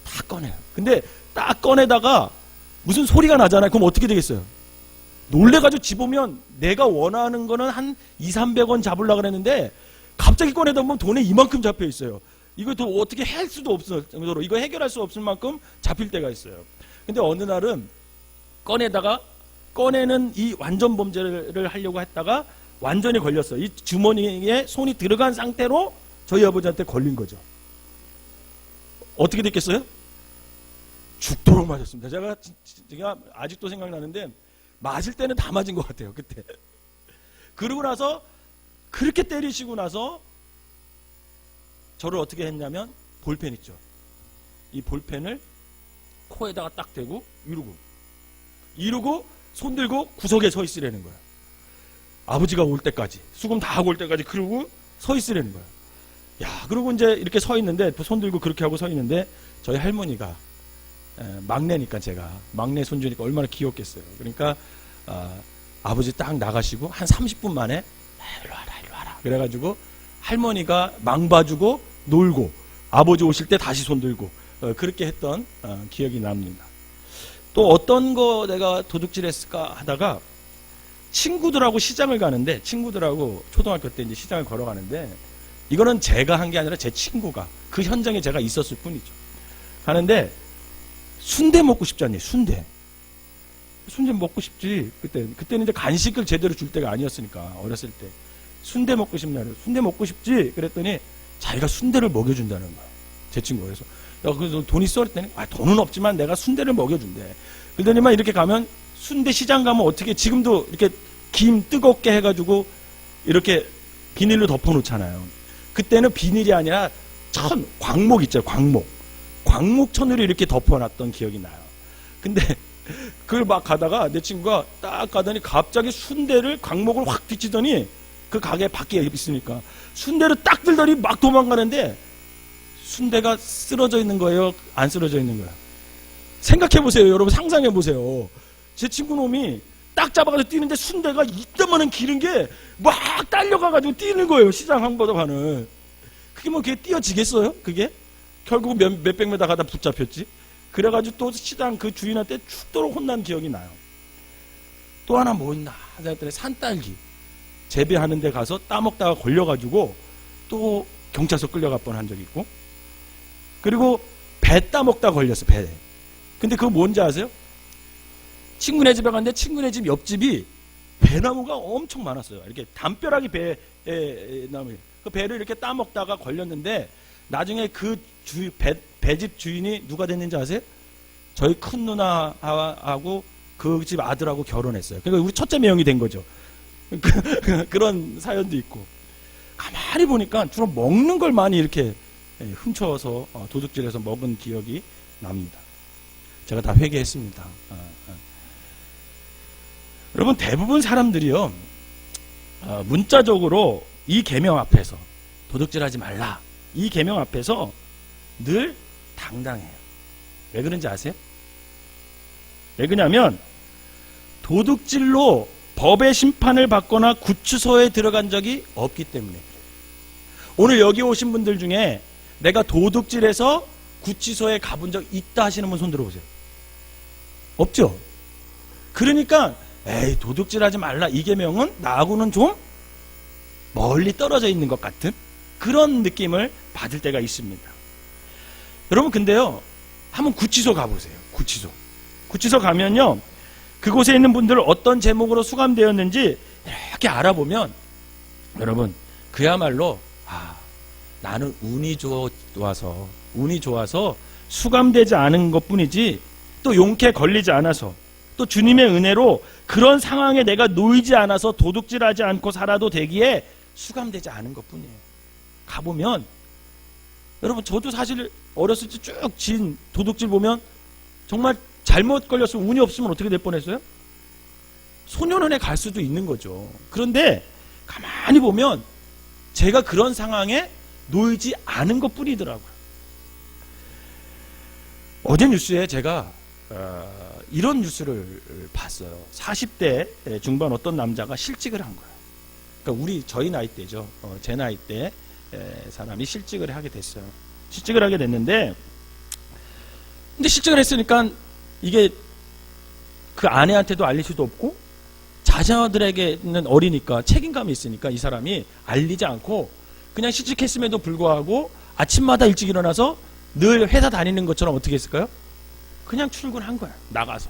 다 꺼내요. 근데 딱 꺼내다가 무슨 소리가 나잖아요. 그럼 어떻게 되겠어요? 놀래가지고 집으면 내가 원하는 거는 한 200-300원 잡으려고 그랬는데 갑자기 꺼내다 보면 돈에 이만큼 잡혀 있어요. 이거 또 어떻게 할 수도 없을 정도로 이거 해결할 수 없을 만큼 잡힐 때가 있어요. 근데 어느 날은 꺼내는 이 완전 범죄를 하려고 했다가 완전히 걸렸어요. 이 주머니에 손이 들어간 상태로 저희 아버지한테 걸린 거죠. 어떻게 됐겠어요? 죽도록 맞았습니다. 제가 아직도 생각나는데 맞을 때는 다 맞은 것 같아요. 그때. 그러고 나서 그렇게 때리시고 나서 저를 어떻게 했냐면 볼펜 있죠. 이 볼펜을 코에다가 딱 대고 이러고 손 들고 구석에 서 있으라는 거야. 아버지가 올 때까지 수금 다 하고 올 때까지 그러고 서 있으라는 거야. 야, 그러고 이제 이렇게 서 있는데 손 들고 그렇게 하고 서 있는데 저희 할머니가 막내니까 제가 막내 손주니까 얼마나 귀엽겠어요. 그러니까 아버지 딱 나가시고 한 30분 만에 일로 와라 그래가지고 할머니가 망 봐주고 놀고 아버지 오실 때 다시 손 들고 그렇게 했던 기억이 납니다. 또 어떤 거 내가 도둑질했을까 하다가 친구들하고 시장을 가는데 친구들하고 초등학교 때 이제 시장을 걸어가는데 이거는 제가 한 게 아니라 제 친구가 그 현장에 제가 있었을 뿐이죠. 가는데 순대 먹고 싶지 않니? 순대 먹고 싶지. 그때는 이제 간식을 제대로 줄 때가 아니었으니까 어렸을 때 순대 먹고 싶냐고. 순대 먹고 싶지. 그랬더니 자기가 순대를 먹여준다는 거야. 제 친구가. 그래서 야, 그래서 돈 있어? 그랬더니 돈은 없지만 내가 순대를 먹여준대. 그러더니만 이렇게 가면 순대 시장 가면 어떻게 지금도 이렇게 김 뜨겁게 해가지고 이렇게 비닐로 덮어놓잖아요. 그때는 비닐이 아니라 광목 있죠. 광목 천으로 이렇게 덮어놨던 기억이 나요. 근데 그걸 막 가다가 내 친구가 딱 가더니 갑자기 순대를 광목을 확 뒤치더니 그 가게 밖에 있으니까 순대를 딱 들더니 막 도망가는데 순대가 쓰러져 있는 거예요? 안 쓰러져 있는 거야? 생각해보세요. 여러분 상상해보세요. 제 친구 놈이 딱 잡아가지고 뛰는데 순대가 이따만한 기른 게 막 딸려가가지고 뛰는 거예요. 시장 한바닥하는. 그게 뭐 그게 뛰어지겠어요? 그게? 결국 몇백 메다 가다 붙잡혔지. 그래가지고 또 시장 그 주인한테 죽도록 혼난 기억이 나요. 또 하나 뭐 있나 하더니 산딸기 재배하는 데 가서 따먹다가 걸려가지고 또 경찰서 끌려갈 뻔한 적이 있고, 그리고 배 따먹다 걸렸어. 배. 근데 그거 뭔지 아세요? 친구네 집에 갔는데 친구네 집 옆집이 배나무가 엄청 많았어요. 이렇게 담벼락이 배나무. 그 배를 이렇게 따먹다가 걸렸는데 나중에 그 배집 주인이 누가 됐는지 아세요? 저희 큰 누나하고 그 집 아들하고 결혼했어요. 그러니까 우리 첫째 매형이 된 거죠. 그런 사연도 있고. 가만히 보니까 주로 먹는 걸 많이 이렇게 훔쳐서 도둑질해서 먹은 기억이 납니다. 제가 다 회개했습니다. 여러분, 대부분 사람들이요, 문자적으로 이 계명 앞에서 도둑질하지 말라, 이 계명 앞에서 늘 당당해요. 왜 그런지 아세요? 왜 그러냐면 도둑질로 법의 심판을 받거나 구치소에 들어간 적이 없기 때문에 그래요. 오늘 여기 오신 분들 중에 내가 도둑질해서 구치소에 가본 적 있다 하시는 분 손 들어보세요. 없죠? 그러니까 에이 도둑질하지 말라 이 계명은 나하고는 좀 멀리 떨어져 있는 것 같은 그런 느낌을 받을 때가 있습니다. 여러분 근데요 한번 구치소 가보세요. 구치소 가면요 그곳에 있는 분들 어떤 제목으로 수감되었는지 이렇게 알아보면 여러분 그야말로 나는 운이 좋아서 수감되지 않은 것뿐이지 또 용케 걸리지 않아서 또 주님의 은혜로 그런 상황에 내가 놓이지 않아서 도둑질하지 않고 살아도 되기에 수감되지 않은 것뿐이에요. 가보면 여러분 저도 사실 어렸을 때 쭉 진 도둑질 보면 정말 잘못 걸렸으면 운이 없으면 어떻게 될 뻔했어요? 소년원에 갈 수도 있는 거죠. 그런데 가만히 보면 제가 그런 상황에 놓이지 않은 것뿐이더라고요. 어제 뉴스에 제가 이런 뉴스를 봤어요. 40대 중반 어떤 남자가 실직을 한 거예요. 그러니까 저희 나이 때죠. 제 나이 때 사람이 실직을 하게 됐어요. 실직을 하게 됐는데 근데 실직을 했으니까 이게 그 아내한테도 알릴 수도 없고 자녀들에게는 어리니까 책임감이 있으니까 이 사람이 알리지 않고 그냥 실직했음에도 불구하고 아침마다 일찍 일어나서 늘 회사 다니는 것처럼 어떻게 했을까요? 그냥 출근한 거야. 나가서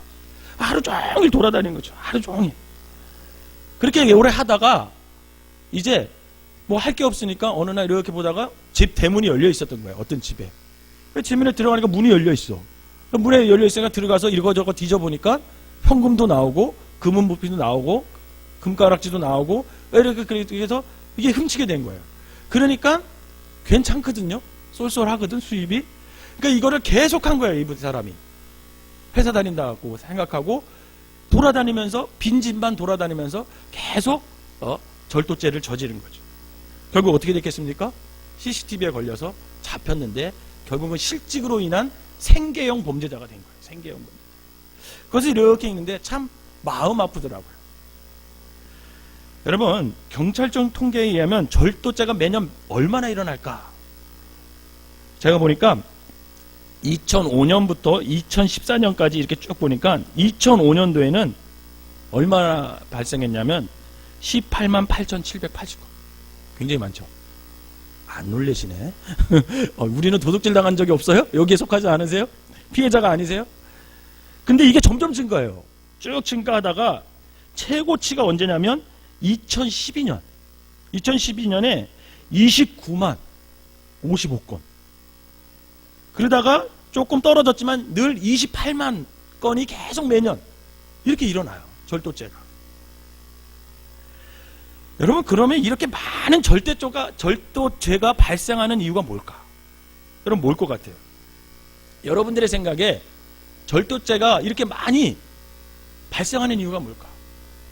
하루 종일 돌아다니는 거죠. 하루 종일. 그렇게 오래 하다가 이제 뭐 할 게 없으니까 어느 날 이렇게 보다가 집 대문이 열려 있었던 거예요. 어떤 집에. 집에 들어가니까 문이 열려 있어. 문에 열려 있으니까 들어가서 이거저거 뒤져보니까 현금도 나오고 금은 부피도 나오고 금가락지도 나오고 이렇게 해서 이게 훔치게 된 거예요. 그러니까 괜찮거든요. 쏠쏠하거든 수입이. 그러니까 이거를 계속한 거예요. 이 사람이. 회사 다닌다고 생각하고 돌아다니면서 빈집만 돌아다니면서 계속 절도죄를 저지른 거죠. 결국 어떻게 됐겠습니까? CCTV에 걸려서 잡혔는데 결국은 실직으로 인한 생계형 범죄자가 된 거예요. 생계형 범죄. 그것을 이렇게 읽는데 참 마음 아프더라고요. 여러분 경찰청 통계에 의하면 절도죄가 매년 얼마나 일어날까? 제가 보니까 2005년부터 2014년까지 이렇게 쭉 보니까 2005년도에는 얼마나 발생했냐면 18만 8,780건. 굉장히 많죠. 안 놀래시네. 우리는 도둑질 당한 적이 없어요? 여기에 속하지 않으세요? 피해자가 아니세요? 근데 이게 점점 증가해요. 쭉 증가하다가 최고치가 언제냐면 2012년. 2012년에 29만 55건. 그러다가 조금 떨어졌지만 늘 28만 건이 계속 매년 이렇게 일어나요. 절도죄가. 여러분 그러면 이렇게 많은 절도죄가 발생하는 이유가 뭘까? 여러분 뭘 것 같아요? 여러분들의 생각에 절도죄가 이렇게 많이 발생하는 이유가 뭘까?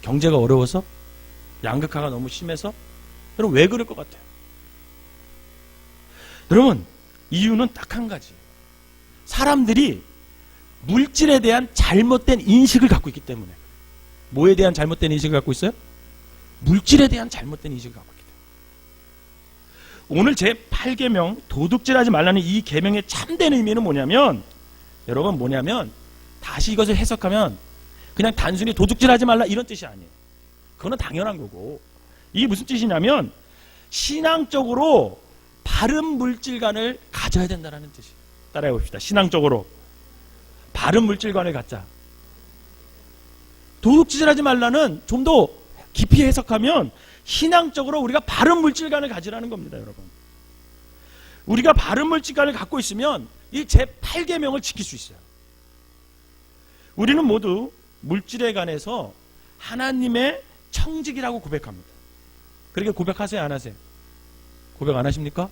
경제가 어려워서? 양극화가 너무 심해서? 여러분 왜 그럴 것 같아요? 여러분 이유는 딱 한 가지. 사람들이 물질에 대한 잘못된 인식을 갖고 있기 때문에. 뭐에 대한 잘못된 인식을 갖고 있어요? 물질에 대한 잘못된 인식을 갖고 있기 때문에. 오늘 제 8계명 도둑질하지 말라는 이 계명의 참된 의미는 뭐냐면 여러분 뭐냐면 다시 이것을 해석하면 그냥 단순히 도둑질하지 말라 이런 뜻이 아니에요. 그거는 당연한 거고 이게 무슨 뜻이냐면 신앙적으로 바른 물질관을 가져야 된다는 뜻이에요. 따라해 봅시다. 신앙적으로 바른 물질관을 갖자. 도둑질하지 말라는 좀 더 깊이 해석하면 신앙적으로 우리가 바른 물질관을 가지라는 겁니다. 여러분 우리가 바른 물질관을 갖고 있으면 이 제8계명을 지킬 수 있어요. 우리는 모두 물질에 관해서 하나님의 청직이라고 고백합니다. 그렇게 고백하세요? 안 하세요? 고백 안 하십니까?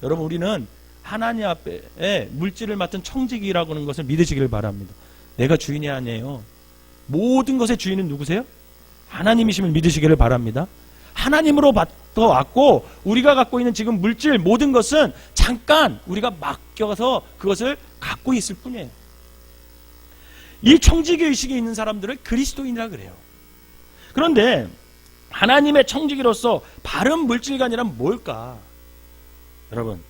여러분 우리는 하나님 앞에 물질을 맡은 청직이라고 하는 것을 믿으시기를 바랍니다. 내가 주인이 아니에요. 모든 것의 주인은 누구세요? 하나님이심을 믿으시기를 바랍니다. 하나님으로부터 왔고 우리가 갖고 있는 지금 물질 모든 것은 잠깐 우리가 맡겨서 그것을 갖고 있을 뿐이에요. 이 청지기의식에 있는 사람들을 그리스도인이라 그래요. 그런데 하나님의 청지기로서 바른 물질관이란 뭘까? 여러분,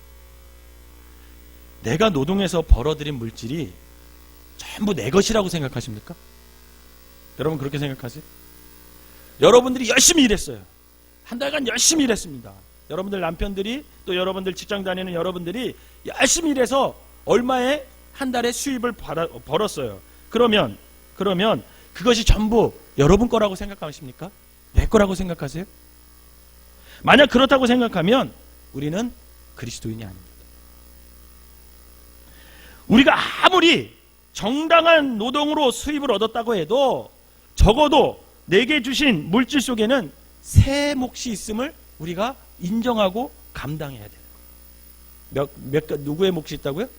내가 노동해서 벌어들인 물질이 전부 내 것이라고 생각하십니까? 여러분 그렇게 생각하세요? 여러분들이 열심히 일했어요. 한 달간 열심히 일했습니다. 여러분들 남편들이, 또 여러분들 직장 다니는 여러분들이 열심히 일해서 얼마의 한 달에 수입을 벌었어요. 그러면 그것이 전부 여러분 거라고 생각하십니까? 내 거라고 생각하세요? 만약 그렇다고 생각하면 우리는 그리스도인이 아닙니다. 우리가 아무리 정당한 노동으로 수입을 얻었다고 해도 적어도 내게 주신 물질 속에는 새 몫이 있음을 우리가 인정하고 감당해야 돼요. 누구의 몫이 있다고요?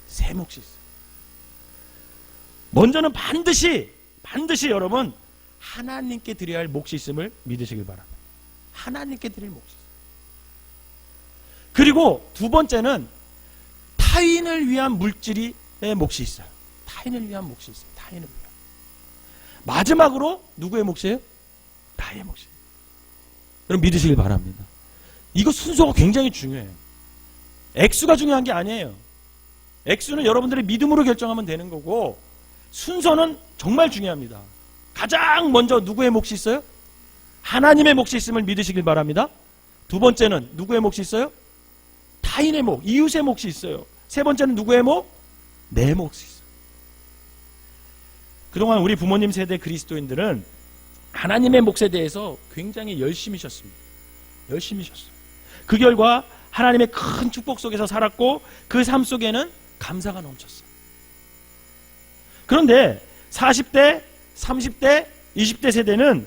새 몫이 있어요. 먼저는 반드시 여러분 하나님께 드려야 할 몫이 있음을 믿으시길 바랍니다. 하나님께 드릴 몫이 있어요. 그리고 두 번째는 타인을 위한 물질의 몫이 있어요. 타인을 위한 몫이 있어요. 타인을 위한. 마지막으로 누구의 몫이에요? 나의 몫이에요. 여러분 믿으시길 바랍니다. 이거 순서가 굉장히 중요해요. 액수가 중요한 게 아니에요. 액수는 여러분들의 믿음으로 결정하면 되는 거고, 순서는 정말 중요합니다. 가장 먼저 누구의 몫이 있어요? 하나님의 몫이 있음을 믿으시길 바랍니다. 두 번째는 누구의 몫이 있어요? 타인의 몫, 이웃의 몫이 있어요. 세 번째는 누구의 몫? 내 몫이 있어요. 그동안 우리 부모님 세대 그리스도인들은 하나님의 몫에 대해서 굉장히 열심히 셨습니다. 열심히 셨어요. 그 결과 하나님의 큰 축복 속에서 살았고 그 삶 속에는 감사가 넘쳤어요. 그런데 40대, 30대, 20대 세대는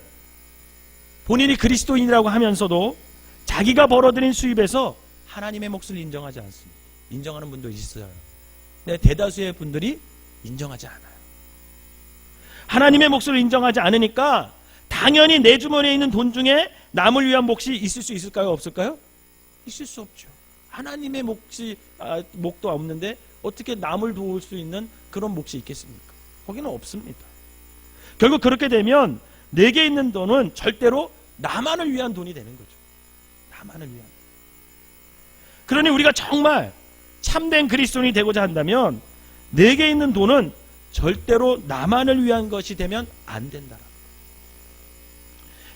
본인이 그리스도인이라고 하면서도 자기가 벌어들인 수입에서 하나님의 몫을 인정하지 않습니다. 인정하는 분도 있어요. 근데 대다수의 분들이 인정하지 않아요. 하나님의 몫을 인정하지 않으니까 당연히 내 주머니에 있는 돈 중에 남을 위한 몫이 있을 수 있을까요? 없을까요? 있을 수 없죠. 하나님의 몫도 없는데 어떻게 남을 도울 수 있는 그런 몫이 있겠습니까? 거기는 없습니다. 결국 그렇게 되면 내게 있는 돈은 절대로 나만을 위한 돈이 되는 거죠. 나만을 위한. 그러니 우리가 정말 참된 그리스도인이 되고자 한다면 내게 있는 돈은 절대로 나만을 위한 것이 되면 안 된다.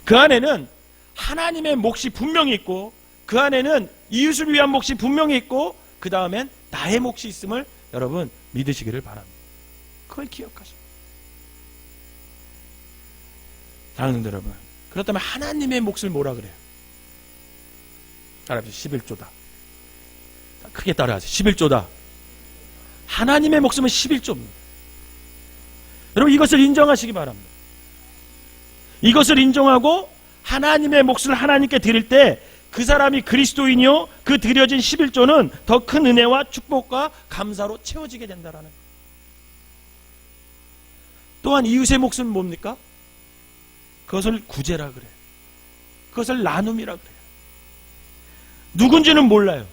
그 안에는 하나님의 몫이 분명히 있고 그 안에는 이웃을 위한 몫이 분명히 있고 그 다음엔 나의 몫이 있음을 여러분 믿으시기를 바랍니다. 그걸 기억하십시오. 사랑하는 성도 여러분, 그렇다면 하나님의 몫을 뭐라 그래요? 따라하십시오. 11조다. 크게 따라하세요. 11조다. 하나님의 목숨은 11조입니다. 여러분 이것을 인정하시기 바랍니다. 이것을 인정하고 하나님의 몫을 하나님께 드릴 때 그 사람이 그리스도인이요 그 드려진 11조는 더 큰 은혜와 축복과 감사로 채워지게 된다라는 거예요. 또한 이웃의 몫은 뭡니까? 그것을 구제라 그래요. 그것을 나눔이라 그래요. 누군지는 몰라요.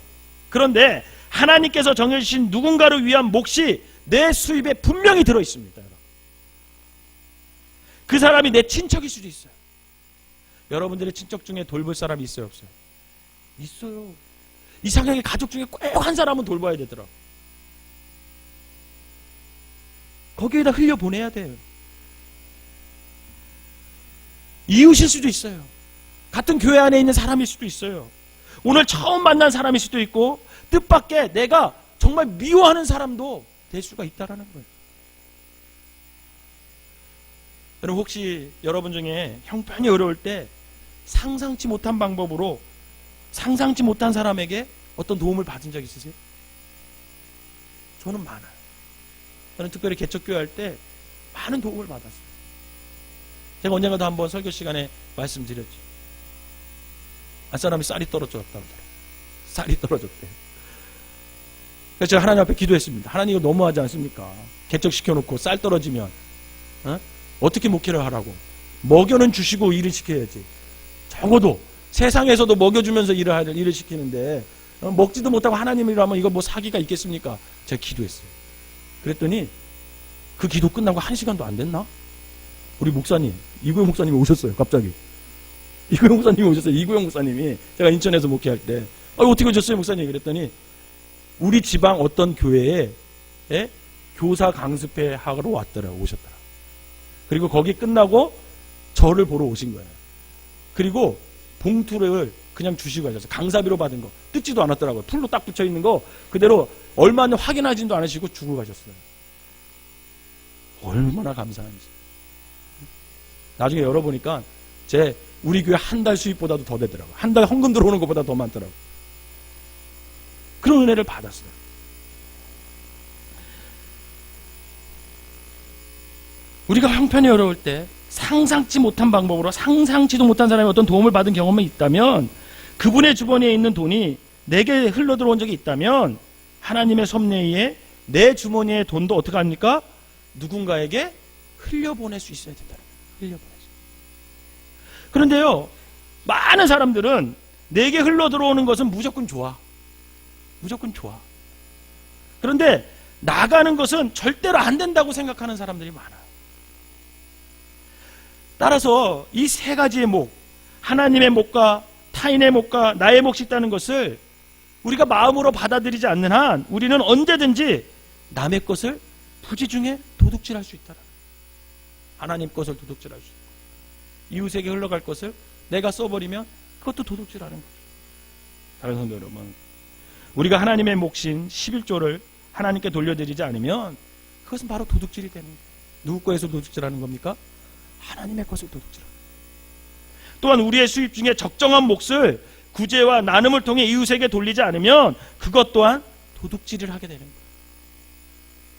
그런데 하나님께서 정해주신 누군가를 위한 몫이 내 수입에 분명히 들어있습니다. 여러분. 그 사람이 내 친척일 수도 있어요. 여러분들의 친척 중에 돌볼 사람이 있어요? 없어요? 있어요. 이상하게 가족 중에 꼭 한 사람은 돌봐야 되더라고. 거기에다 흘려보내야 돼요. 이웃일 수도 있어요. 같은 교회 안에 있는 사람일 수도 있어요. 오늘 처음 만난 사람일 수도 있고 뜻밖의 내가 정말 미워하는 사람도 될 수가 있다는 거예요. 여러분 혹시 여러분 중에 형편이 어려울 때 상상치 못한 방법으로 상상치 못한 사람에게 어떤 도움을 받은 적 있으세요? 저는 많아요. 저는 특별히 개척교회 할 때 많은 도움을 받았어요. 제가 언젠가도 한번 설교 시간에 말씀드렸죠. 앞사람이 쌀이 떨어졌다고 그래요. 쌀이 떨어졌대요. 그래서 제가 하나님 앞에 기도했습니다. 하나님 이거 너무하지 않습니까? 개척시켜놓고 쌀 떨어지면 어떻게 목회를 하라고. 먹여는 주시고 일을 시켜야지. 적어도 세상에서도 먹여주면서 일을 시키는데 먹지도 못하고 하나님이라면 이거 뭐 사기가 있겠습니까? 제가 기도했어요. 그랬더니 그 기도 끝나고 1시간도 안 됐나? 우리 목사님, 이구영 목사님이 오셨어요. 갑자기 이구영 목사님이 오셨어요. 이구영 목사님이 제가 인천에서 목회할 때 어떻게 오셨어요 목사님? 그랬더니 우리 지방 어떤 교회에 교사 강습회 하러 왔더라고. 오셨더라. 그리고 거기 끝나고 저를 보러 오신 거예요. 그리고 봉투를 그냥 주시고 가셨어요. 강사비로 받은 거 뜯지도 않았더라고요. 풀로 딱 붙여 있는 거 그대로 얼마나 확인하지도 않으시고 주고 가셨어요. 얼마나 감사한지. 나중에 열어보니까 우리 교회 한 달 수입보다도 더 되더라고요. 한 달 헌금 들어오는 것보다 더 많더라고요. 그런 은혜를 받았어요. 우리가 형편이 어려울 때 상상치 못한 방법으로 상상치도 못한 사람이 어떤 도움을 받은 경험이 있다면, 그분의 주머니에 있는 돈이 내게 흘러들어온 적이 있다면, 하나님의 섭리에 내 주머니의 돈도 어떻게 합니까? 누군가에게 흘려보낼 수 있어야 된다는 거예요. 흘려보낼 수. 그런데요, 많은 사람들은 내게 흘러들어오는 것은 무조건 좋아. 무조건 좋아. 그런데 나가는 것은 절대로 안 된다고 생각하는 사람들이 많아요. 따라서 이 세 가지의 목, 하나님의 목과 타인의 목과 나의 몫이 있다는 것을 우리가 마음으로 받아들이지 않는 한 우리는 언제든지 남의 것을 부지중에 도둑질할 수 있다. 하나님 것을 도둑질할 수 있다. 이웃에게 흘러갈 것을 내가 써버리면 그것도 도둑질하는 거죠. 다른 성도 여러분, 우리가 하나님의 몫인 11조를 하나님께 돌려드리지 않으면 그것은 바로 도둑질이 되는 거예요. 누구 거에서 도둑질하는 겁니까? 하나님의 것을 도둑질하는 거예요. 또한 우리의 수입 중에 적정한 몫을 구제와 나눔을 통해 이웃에게 돌리지 않으면 그것 또한 도둑질을 하게 되는 거예요.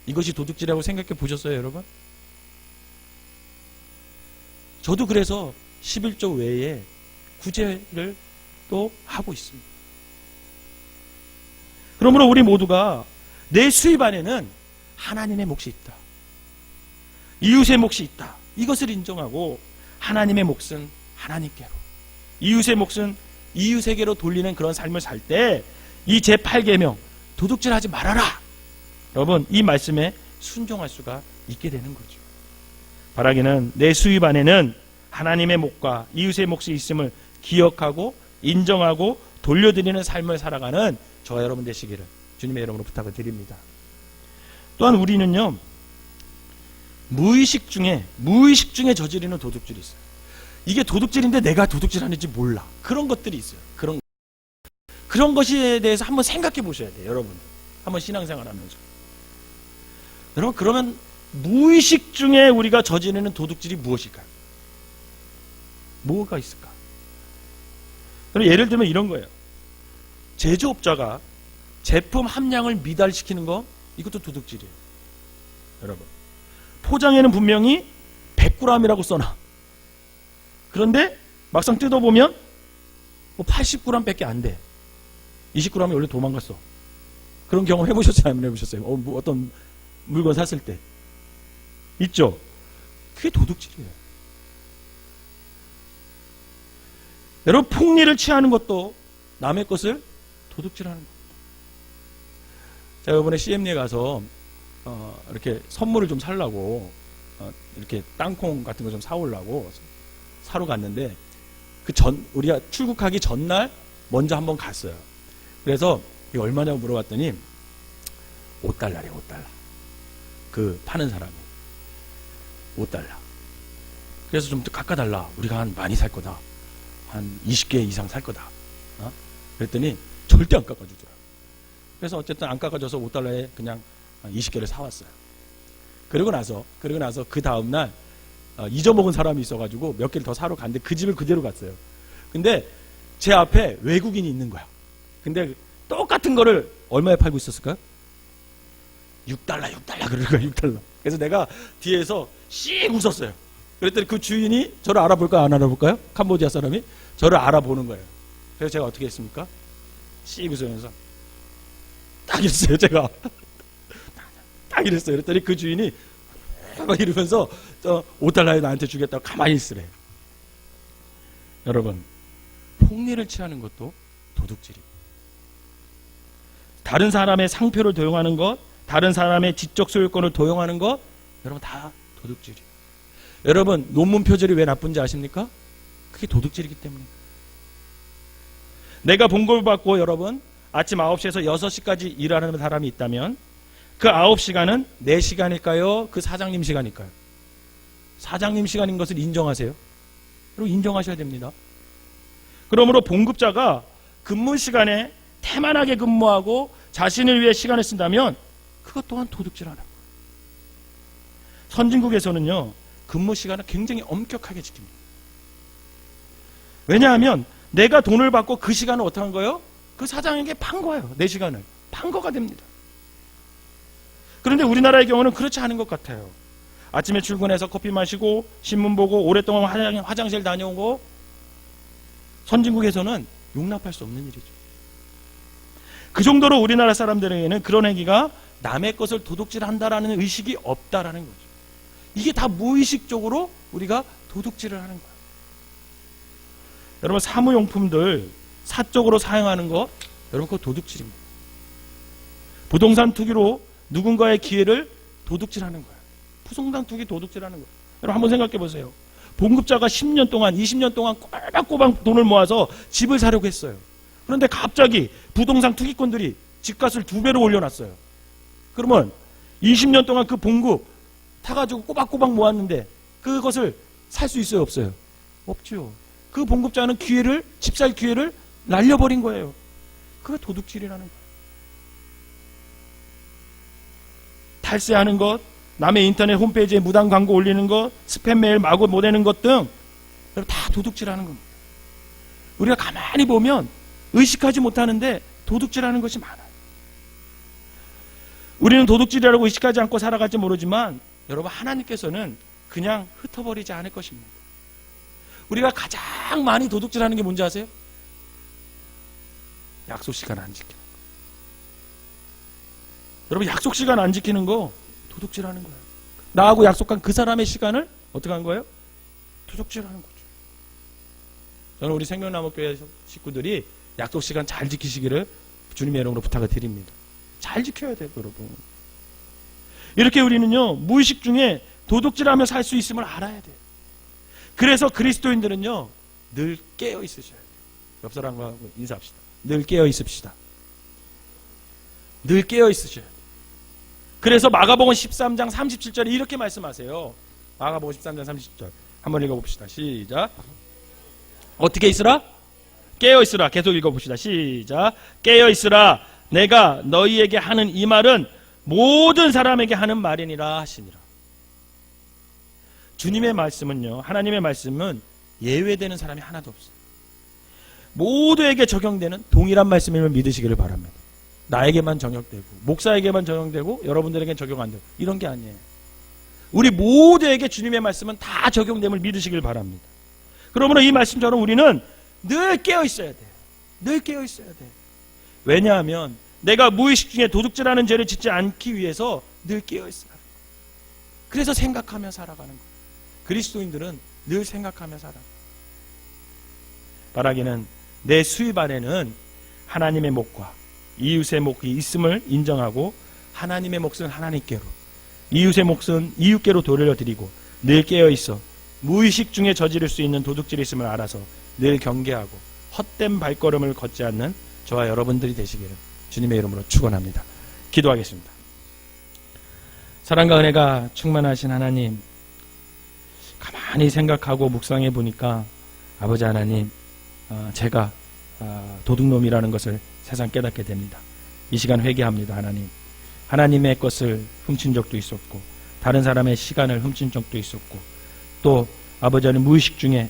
이것이 도둑질이라고 생각해 보셨어요, 여러분? 저도 그래서 11조 외에 구제를 또 하고 있습니다. 그러므로 우리 모두가 내 수입 안에는 하나님의 몫이 있다. 이웃의 몫이 있다. 이것을 인정하고 하나님의 몫은 하나님께로, 이웃의 몫은 이웃에게로 돌리는 그런 삶을 살 때 이 제8계명 도둑질하지 말아라. 여러분, 이 말씀에 순종할 수가 있게 되는 거죠. 바라기는 내 수입 안에는 하나님의 몫과 이웃의 몫이 있음을 기억하고 인정하고 돌려드리는 삶을 살아가는 저와 여러분 되시기를 주님의 이름으로 부탁을 드립니다. 또한 우리는요, 무의식 중에 저지르는 도둑질이 있어요. 이게 도둑질인데 내가 도둑질하는지 몰라. 그런 것들이 있어요. 그런 것에 대해서 한번 생각해 보셔야 돼요, 여러분들. 한번 신앙생활 하면서. 여러분, 그러면 무의식 중에 우리가 저지르는 도둑질이 무엇일까요? 뭐가 있을까? 예를 들면 이런 거예요. 제조업자가 제품 함량을 미달시키는 거, 이것도 도둑질이에요. 여러분, 포장에는 분명히 100g이라고 써놔. 그런데 막상 뜯어보면 80g밖에 안 돼. 20g이 원래 도망갔어. 그런 경험 해보셨어요? 안 해보셨어요? 어떤 물건 샀을 때 있죠? 그게 도둑질이에요. 여러분, 폭리를 취하는 것도 남의 것을 도둑질하는 겁니다. 제가 이번에 CM리에 가서 이렇게 선물을 좀 사려고 이렇게 땅콩 같은 거 좀 사오려고 사러 갔는데, 우리가 출국하기 전날 먼저 한번 갔어요. 그래서 이게 얼마냐고 물어봤더니 $5래요. $5. 그 파는 사람이 $5. 그래서 좀 더 깎아달라. 우리가 한 많이 살 거다. 한 20개 이상 살 거다. 그랬더니 절대 안 깎아주더라고요. 그래서 어쨌든 안 깎아줘서 $5에 그냥 20개를 사왔어요. 그러고 나서 그 다음날 잊어먹은 사람이 있어가지고 몇 개를 더 사러 갔는데 그 집을 그대로 갔어요. 근데 제 앞에 외국인이 있는 거야. 근데 똑같은 거를 얼마에 팔고 있었을까요? $6 그러는 거야. $6. 그래서 내가 뒤에서 씩 웃었어요. 그랬더니 그 주인이 저를 알아볼까요? 안 알아볼까요? 캄보디아 사람이 저를 알아보는 거예요. 그래서 제가 어떻게 했습니까? 씩 웃으면서 딱 이랬어요. 제가 딱 이랬어요. 그랬더니 그 주인이 막 이러면서 $5에 나한테 주겠다고 가만히 있으래. 여러분, 폭리를 취하는 것도 도둑질이에요. 다른 사람의 상표를 도용하는 것, 다른 사람의 지적 소유권을 도용하는 것, 여러분 다 도둑질이에요. 여러분 논문 표절이 왜 나쁜지 아십니까? 그게 도둑질이기 때문에. 내가 봉급을 받고 여러분 아침 9시에서 6시까지 일하는 사람이 있다면 그 9시간은 내 시간일까요? 그 사장님 시간일까요? 사장님 시간인 것을 인정하세요. 그리고 인정하셔야 됩니다. 그러므로 봉급자가 근무 시간에 태만하게 근무하고 자신을 위해 시간을 쓴다면 그것 또한 도둑질하는 거예요. 선진국에서는요 근무 시간을 굉장히 엄격하게 지킵니다. 왜냐하면 내가 돈을 받고 그 시간을 어떻게 한 거예요? 그 사장에게 판 거예요. 내 시간을 판 거가 됩니다. 그런데 우리나라의 경우는 그렇지 않은 것 같아요. 아침에 출근해서 커피 마시고 신문 보고 오랫동안 화장실 다녀오고, 선진국에서는 용납할 수 없는 일이죠. 그 정도로 우리나라 사람들에게는 그런 행위가 남의 것을 도둑질한다라는 의식이 없다라는 거죠. 이게 다 무의식적으로 우리가 도둑질을 하는 거예요. 여러분 사무용품들 사적으로 사용하는 거, 여러분 그거 도둑질입니다. 부동산 투기로 누군가의 기회를 도둑질하는 거예요. 부동산 투기 도둑질하는 거예요. 여러분 한번 생각해 보세요. 봉급자가 10년 동안 20년 동안 꼬박꼬박 돈을 모아서 집을 사려고 했어요. 그런데 갑자기 부동산 투기꾼들이 집값을 2배로 올려놨어요. 그러면 20년 동안 그 봉급 타가지고 꼬박꼬박 모았는데 그것을 살 수 있어요, 없어요? 없죠. 그 봉급자는 기회를, 집 살 기회를 날려버린 거예요. 그게 도둑질이라는 거예요. 탈세하는 것, 남의 인터넷 홈페이지에 무단 광고 올리는 것, 스팸 메일 마구 보내는 것 등 다 도둑질하는 겁니다. 우리가 가만히 보면 의식하지 못하는데 도둑질하는 것이 많아요. 우리는 도둑질이라고 의식하지 않고 살아갈지 모르지만 여러분 하나님께서는 그냥 흩어버리지 않을 것입니다. 우리가 가장 많이 도둑질하는 게 뭔지 아세요? 약속 시간 안 지키는 거. 여러분 약속 시간 안 지키는 거 도둑질하는 거예요. 나하고 약속한 그 사람의 시간을 어떻게 한 거예요? 도둑질하는 거죠. 저는 우리 생명나무교회 식구들이 약속 시간 잘 지키시기를 주님의 이름으로 부탁을 드립니다. 잘 지켜야 돼요, 여러분. 이렇게 우리는요 무의식 중에 도둑질하며 살 수 있음을 알아야 돼요. 그래서 그리스도인들은요 늘 깨어 있으셔야 돼요. 옆 사람과 인사합시다. 늘 깨어 있읍시다. 늘 깨어 있으셔야 돼요. 그래서 마가복음 13장 37절에 이렇게 말씀하세요. 마가복음 13장 30절 한번 읽어봅시다. 시작. 어떻게 있으라? 깨어 있으라. 계속 읽어봅시다. 시작. 깨어 있으라. 내가 너희에게 하는 이 말은 모든 사람에게 하는 말이니라 하시니라. 주님의 말씀은요, 하나님의 말씀은 예외되는 사람이 하나도 없어요. 모두에게 적용되는 동일한 말씀임을 믿으시기를 바랍니다. 나에게만 적용되고 목사에게만 적용되고 여러분들에게는 적용 안 되고 이런 게 아니에요. 우리 모두에게 주님의 말씀은 다 적용됨을 믿으시길 바랍니다. 그러므로 이 말씀처럼 우리는 늘 깨어 있어야 돼요. 늘 깨어 있어야 돼요. 왜냐하면 내가 무의식 중에 도둑질하는 죄를 짓지 않기 위해서 늘 깨어 있어야 돼요. 그래서 생각하며 살아가는 거예요. 그리스도인들은 늘 생각하며 살아. 바라기는 내 수입 안에는 하나님의 목과 이웃의 목이 있음을 인정하고 하나님의 몫은 하나님께로, 이웃의 몫은 이웃께로 돌려드리고 늘 깨어있어 무의식 중에 저지를 수 있는 도둑질이 있음을 알아서 늘 경계하고 헛된 발걸음을 걷지 않는 저와 여러분들이 되시기를 주님의 이름으로 축원합니다. 기도하겠습니다. 사랑과 은혜가 충만하신 하나님, 가만히 생각하고 묵상해 보니까 아버지 하나님, 제가 도둑놈이라는 것을 세상 깨닫게 됩니다. 이 시간 회개합니다. 하나님, 하나님의 것을 훔친 적도 있었고 다른 사람의 시간을 훔친 적도 있었고 또 아버지 하나님 무의식 중에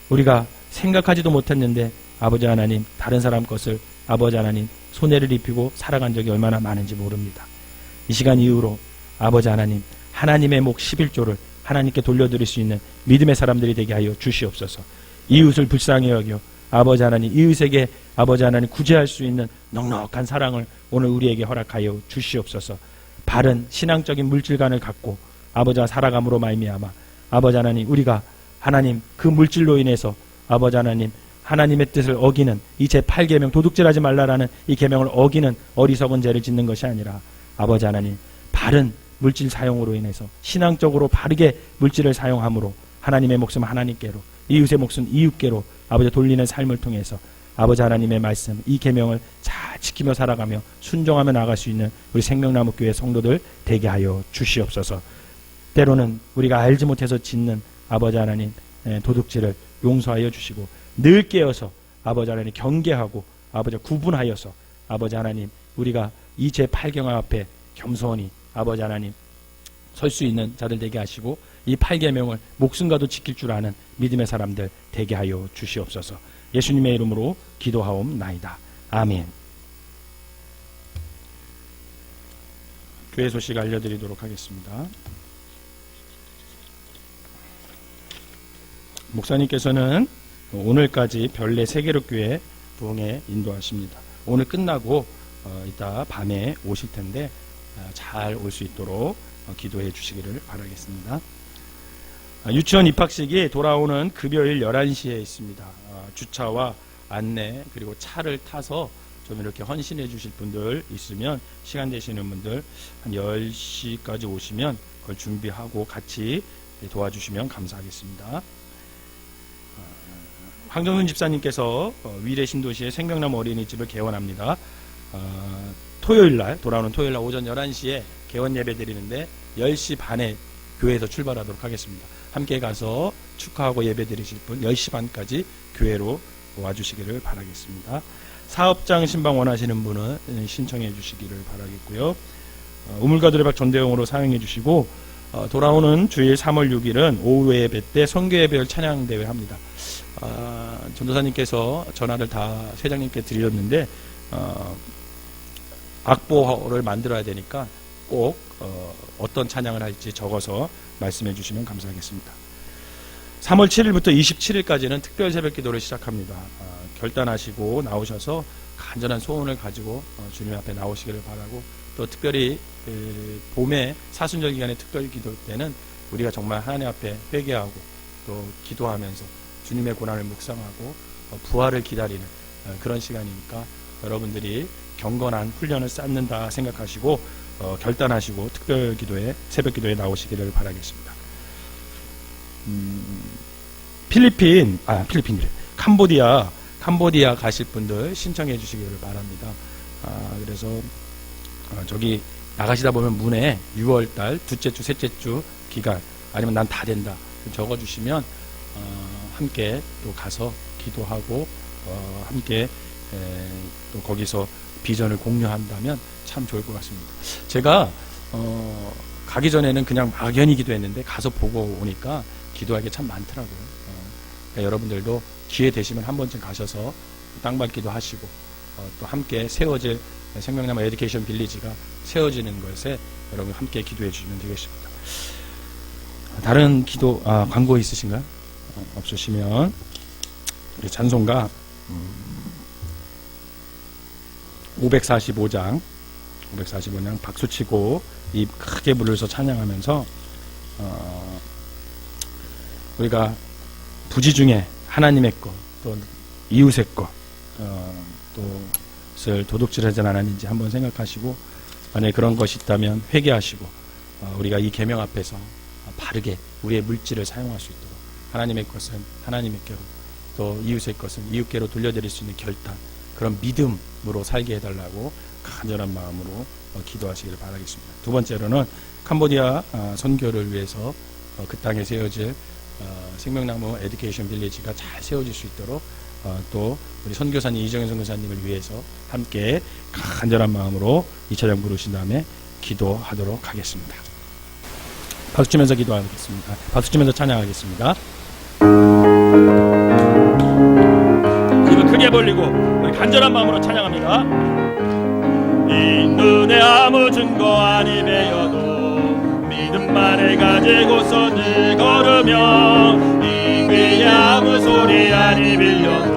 우리가 생각하지도 못했는데 아버지 하나님 다른 사람 것을 아버지 하나님 손해를 입히고 살아간 적이 얼마나 많은지 모릅니다. 이 시간 이후로 아버지 하나님 하나님의 목 11조를 하나님께 돌려드릴 수 있는 믿음의 사람들이 되게 하여 주시옵소서. 이웃을 불쌍히 여겨 아버지 하나님 이웃에게 아버지 하나님 구제할 수 있는 넉넉한 사랑을 오늘 우리에게 허락하여 주시옵소서. 바른 신앙적인 물질관을 갖고 아버지와 살아감으로 말미암아 아버지 하나님 우리가 하나님 그 물질로 인해서 아버지 하나님 하나님의 뜻을 어기는 이 제8계명 도둑질하지 말라라는 이 계명을 어기는 어리석은 죄를 짓는 것이 아니라 아버지 하나님 바른 물질 사용으로 인해서 신앙적으로 바르게 물질을 사용함으로 하나님의 목숨 하나님께로, 이웃의 목숨 이웃께로 아버지 돌리는 삶을 통해서 아버지 하나님의 말씀, 이 계명을 잘 지키며 살아가며 순종하며 나아갈 수 있는 우리 생명나무 교회 성도들 되게 하여 주시옵소서. 때로는 우리가 알지 못해서 짓는 아버지 하나님 도둑질을 용서하여 주시고, 늘 깨어서 아버지 하나님 경계하고 아버지 구분하여서 아버지 하나님 우리가 이 제8경화 앞에 겸손히 아버지 하나님 설 수 있는 자들 되게 하시고, 이 8계명을 목숨과도 지킬 줄 아는 믿음의 사람들 되게 하여 주시옵소서. 예수님의 이름으로 기도하옵나이다. 아멘. 교회 소식 알려드리도록 하겠습니다. 목사님께서는 오늘까지 별내 세계로교회 부흥에 인도하십니다. 오늘 끝나고 이따 밤에 오실 텐데 잘 올 수 있도록 기도해 주시기를 바라겠습니다. 유치원 입학식이 돌아오는 금요일 11시에 있습니다. 주차와 안내 그리고 차를 타서 좀 이렇게 헌신해 주실 분들 있으면, 시간 되시는 분들 한 10시까지 오시면 그걸 준비하고 같이 도와주시면 감사하겠습니다. 황정순 집사님께서 위례 신도시의 생명나무 어린이집을 개원합니다. 토요일날, 돌아오는 토요일날 오전 11시에 개원 예배 드리는데 10시 반에 교회에서 출발하도록 하겠습니다. 함께 가서 축하하고 예배 드리실 분 10시 반까지 교회로 와주시기를 바라겠습니다. 사업장 신방 원하시는 분은 신청해 주시기를 바라겠고요. 우물가 노래박 전대용으로 사용해 주시고, 돌아오는 주일 3월 6일은 오후 예배 때 선교예배를 찬양대회 합니다. 전도사님께서 전화를 다 회장님께 드렸는데 악보를 만들어야 되니까 꼭 어떤 찬양을 할지 적어서 말씀해 주시면 감사하겠습니다. 3월 7일부터 27일까지는 특별 새벽 기도를 시작합니다. 결단하시고 나오셔서 간절한 소원을 가지고 주님 앞에 나오시기를 바라고, 또 특별히 봄의 사순절 기간의 특별 기도 때는 우리가 정말 하나님 앞에 회개하고 또 기도하면서 주님의 고난을 묵상하고 부활을 기다리는 그런 시간이니까 여러분들이 경건한 훈련을 쌓는다 생각하시고 결단하시고 특별 기도에, 새벽 기도에 나오시기를 바라겠습니다. 캄보디아 가실 분들 신청해 주시기를 바랍니다. 그래서 저기 나가시다 보면 문에 6월달 둘째 주, 셋째 주 기간, 아니면 난 다 된다 적어주시면 함께 또 가서 기도하고 함께 또 거기서 비전을 공유한다면 참 좋을 것 같습니다. 제가 가기 전에는 그냥 막연히 기도했는데 가서 보고 오니까 기도할 게 참 많더라고요. 그러니까 여러분들도 기회 되시면 한 번쯤 가셔서 땅밟기도 하시고 또 함께 세워질 생명나무 에듀케이션 빌리지가 세워지는 것에 여러분 함께 기도해 주시면 되겠습니다. 다른 기도 광고 있으신가요? 없으시면 우리 찬송가 545장 박수치고 입 크게 물러서 찬양하면서 우리가 부지 중에 하나님의 것, 또 이웃의 것, 또를 도둑질하지 않았는지 한번 생각하시고, 만약에 그런 것이 있다면 회개하시고 우리가 이 계명 앞에서 바르게 우리의 물질을 사용할 수 있도록 하나님의 것은 하나님께로, 또 이웃의 것은 이웃께로 돌려드릴 수 있는 결단, 그런 믿음으로 살게 해달라고 간절한 마음으로 기도하시기를 바라겠습니다. 두 번째로는 캄보디아 선교를 위해서 그 땅에 세워질 생명나무 에듀케이션 빌리지가 잘 세워질 수 있도록 또 우리 선교사님 이정현 선교사님을 위해서 함께 간절한 마음으로 이 찬양 부르신 다음에 기도하도록 하겠습니다. 박수 치면서 기도하겠습니다. 박수 치면서 찬양하겠습니다. 입을 크게 벌리고 우리 간절한 마음으로 찬양합니다. 이 눈에 아무 증거 아니 배어도 믿음만을 가지고서 늘 걸으며, 이 귀에 아무 소리 아니 빌려도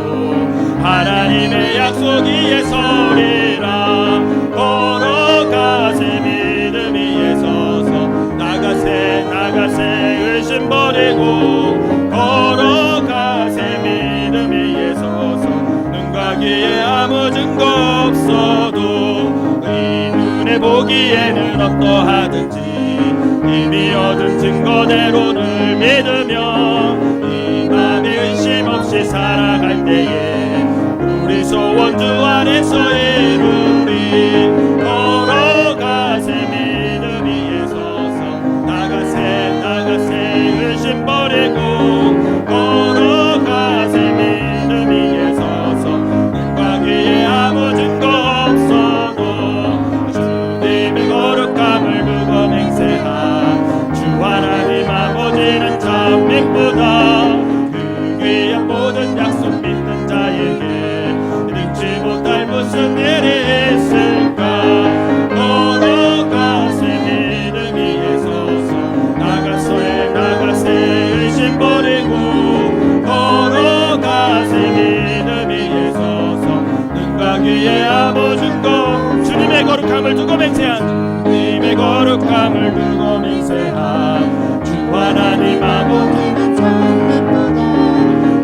하나님의 약속 위에 서리라. 걸어가세 믿음 위에 서서 나가세 의심 버리고, 걸어가세 믿음 위에 서서 눈과 귀에 아무 증거 없어도 이 눈에 보기에는 어떠하든지 이미 얻은 증거대로를 믿으며 이 맘에 의심 없이 살아갈 때에 우리 소원 주 안에서 이루리. 걸어가세 믿음 위에 서서 나가세 의심 버리고 걸어가세 믿음 위에 서서 눈과 귀에 아무 증거 없어도 주님의 거룩함을 두고 맹세한 주 하나님 아버지는 참 믿보다 그 귀한 모든 약속 믿는 자에게 능치 못할 무슨 일이 있을까. 걸어가세 믿음 위에 서서 나가세 의심 버리고 걸어가세 믿음 위에 서서 눈과 귀에 아무 증거 주님의 거룩함을 두고 맹세한 주님의 거룩함을 두고 맹세한 주 하나님 아버지는 참 믿보다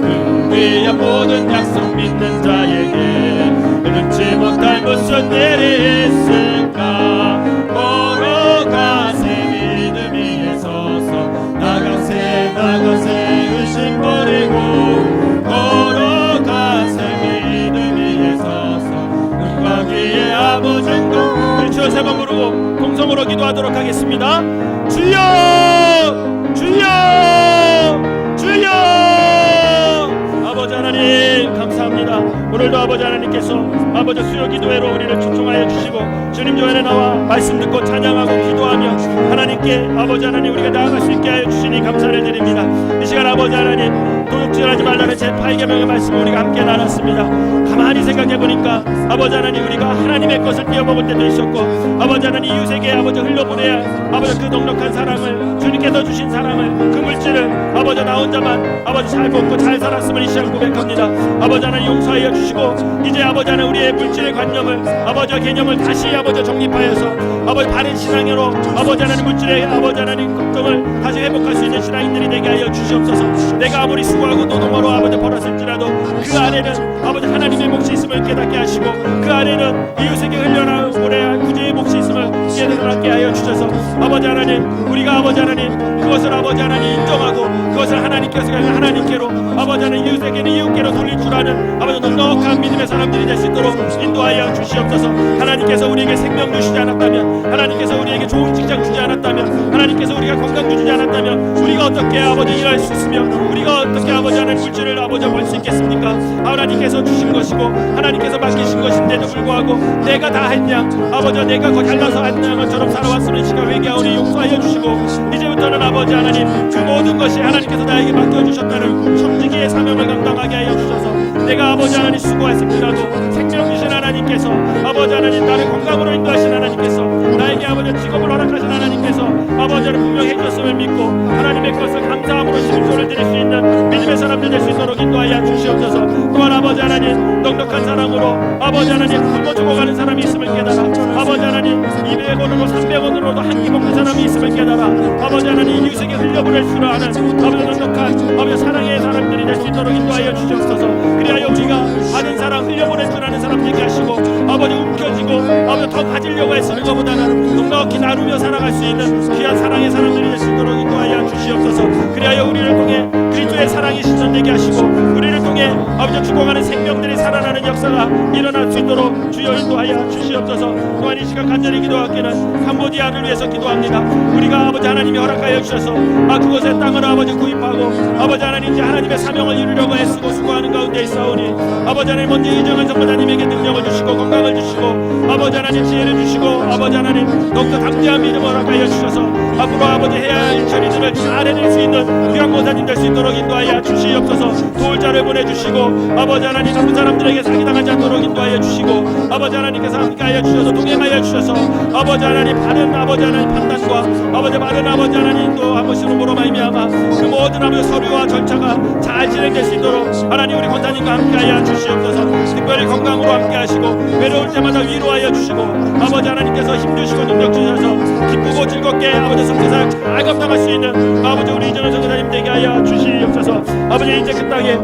그 귀한 모든 약속 믿는 자에게 능치 못할 무슨 일이 있을까. 걸어가세 믿음 위에 서서 나가세 의심 버리고 걸어가세 믿음 위에 서서 눈과 귀에 아무 증거. 우리 주여 세 번 부르고 통성으로 기도하도록 하겠습니다. 주여 주여 주여. 아버지 하나님 감사합니다. 오늘도 아버지 하나님께서 아버지 수요 기도회로 우리를 초청하여 주시고 주님 조연에 나와 말씀 듣고 찬양하고 기도하며 하나님께 아버지 하나님 우리가 나아갈 수 있게 하여 주시니 감사를 드립니다. 이 시간 아버지 하나님 도둑질하지 말라는 제8계명의 말씀을 우리가 함께 나눴습니다. 가만히 생각해보니까 아버지 하나님 우리가 하나님의 것을 떼어먹을 때도 있었고 아버지 하나님 이웃에게 아버지 흘려보내야 아버지 그 넉넉한 사랑을 주님께서 주신 사랑을 그 물질을 아버지 나 혼자만 아버지 잘 먹고 잘 살았음을 이 시간 고백합니다. 아버지 하나님 용서하여 주시고 이제 아버지 하나님 우리의 물질의 관념을 아버지와 개념을 다시 아버지 정립하여서 아버지 바른 신앙으로 아버지 하나님 물질의 아버지 하나님 걱정을 다시 회복할 수 있는 신앙인들이 되게 하여 주시옵소서. 내가 아무리 수고하고 노동하러 아버지 벌었을지라도 그 안에는 아버지 하나님의 몫이 있음을 깨닫게 하시고 그 안에는 이웃에게 흘려보내야 할 구제의 몫이 있음을 깨닫게 하여 주셔서 아버지 하나님 우리가 아버지 하나님 그것을 아버지 하나님 인정하고 그것을 하나님께서 하나님께로 아버지 하나님 이웃에게는 이웃께로 돌릴 줄 아는 아버지 넉넉한 믿음의 사람들이 될 수 있도록 인도하여 주시옵소서. 하나님께서 우리에게 생명 주시지 않았다면 하나님께서 우리에게 좋은 직장 주지 않았다면 하나님께서 우리가 건강 주지 않았다면 우리가 어떻게 아버지 일할 수 있으며 우리가 어떻게 아버지 하나님 물질을 아버지 벌 수 있겠습니까? 하나님께서 주신 것이고 하나님께서 맡기신 것인데도 불구하고 내가 다 했냐 아버지 내가 거 잘나서 했냐 것처럼 살아왔으면 시간 회개하오니 용서하여 주시고 이제부터는 아버지 하나님 그 모든 것이 하나님께서 나에게 맡겨주셨다는 섬지기의 사명을 감당하게 하여 주셔서 내가 아버지 하나님 수고했을지라도 생명 주신 하나님께서 아버지 하나님 나를 건강으로 인도하신 하나님께서 나에게 아버지 직업을 허락하신 하나님께서 아버지 하나님 분명히 해줬음을 믿고 하나님의 것을 감사함으로 심소를 드릴 수 있는 믿음의 사람들 될 수 있도록 인도하여 주시옵소서. 또한 아버지 하나님 넉넉한 사랑으로 아버지 하나님 굶어 죽어가는 사람이 있음을 깨달아 아버지 하나님 200원으로 300원으로도 한 끼 먹는 사람이 있음을 깨달아 아버지 하나님 이웃에게 흘려보낼 줄 아는 아버지 넉넉한 아버지 사랑의 사람들이 될 수 있도록 인도하여 주시옵소서. 그리하여 우리가 받은 사랑 흘려보낼 줄 아는 사람 되게 하시고 아버지 움켜쥐고 아버지 더 가지려고 애쓰는 것보다는 넉넉히 나누며 살아갈 수 있는 귀한 사랑의 사람들이 될 수 있도록 인도하여 주시옵소서. 그리하여 우리를 통해 그리스도의 사랑이 실현되게 하시고 우리를 통해 아버지 죽어가는 생명들이 살아나는 역사가 일어날 수 있도록 주여 인도하여 주시옵소서. 또한 이 시간 간절히 기도하기는 캄보디아를 위해서 기도합니다. 우리가 아버지 하나님이 허락하여 주셔서 그곳의 땅을 아버지 구입하고 아버지 하나님 이제 하나님의 사명을 이루려고 애쓰고 수고하는 가운데 있사오니 아버지 하나님 먼저 이정한 전무자님에게 능력을 주시고 건강을 주시고 아버지 하나님 지혜를 주시고 아버지 하나님 더욱더 담대한 믿음을 허락하여 주셔서 앞으로 아버지 해야 할 처리들을 잘 해낼 수 있는 귀한 모사님 될 수 있도록 인도하여 주시옵소서. 도울 자를 보내주시고 아버지 하나님 나쁜 사람들에게 사기당하지 않도록 인도하여 주시고 아버지 하나님께서 함께하여 주셔서 동행하여 주셔서 아버지 하나님 바른 아버지 하나님 판단과 아버지 바른 아버지 하나님 또 한 번씩 으로 말미암아 그 모든 아버지 서류와 절차가 잘 진행될 수 있도록 하나님 우리 권사님과 함께하여 주시옵소서. 특별히 건강으로 함께하시고 외로울 때마다 위로하여 주시고 아버지 하나님께서 힘주시고 능력 주셔서 기쁘고 즐겁게 아버지 성교사역 잘 감당할 수 있는 아버지 우리 이정현 선교사님 되게 하여 주시옵소서. 아버지 이제 그 땅에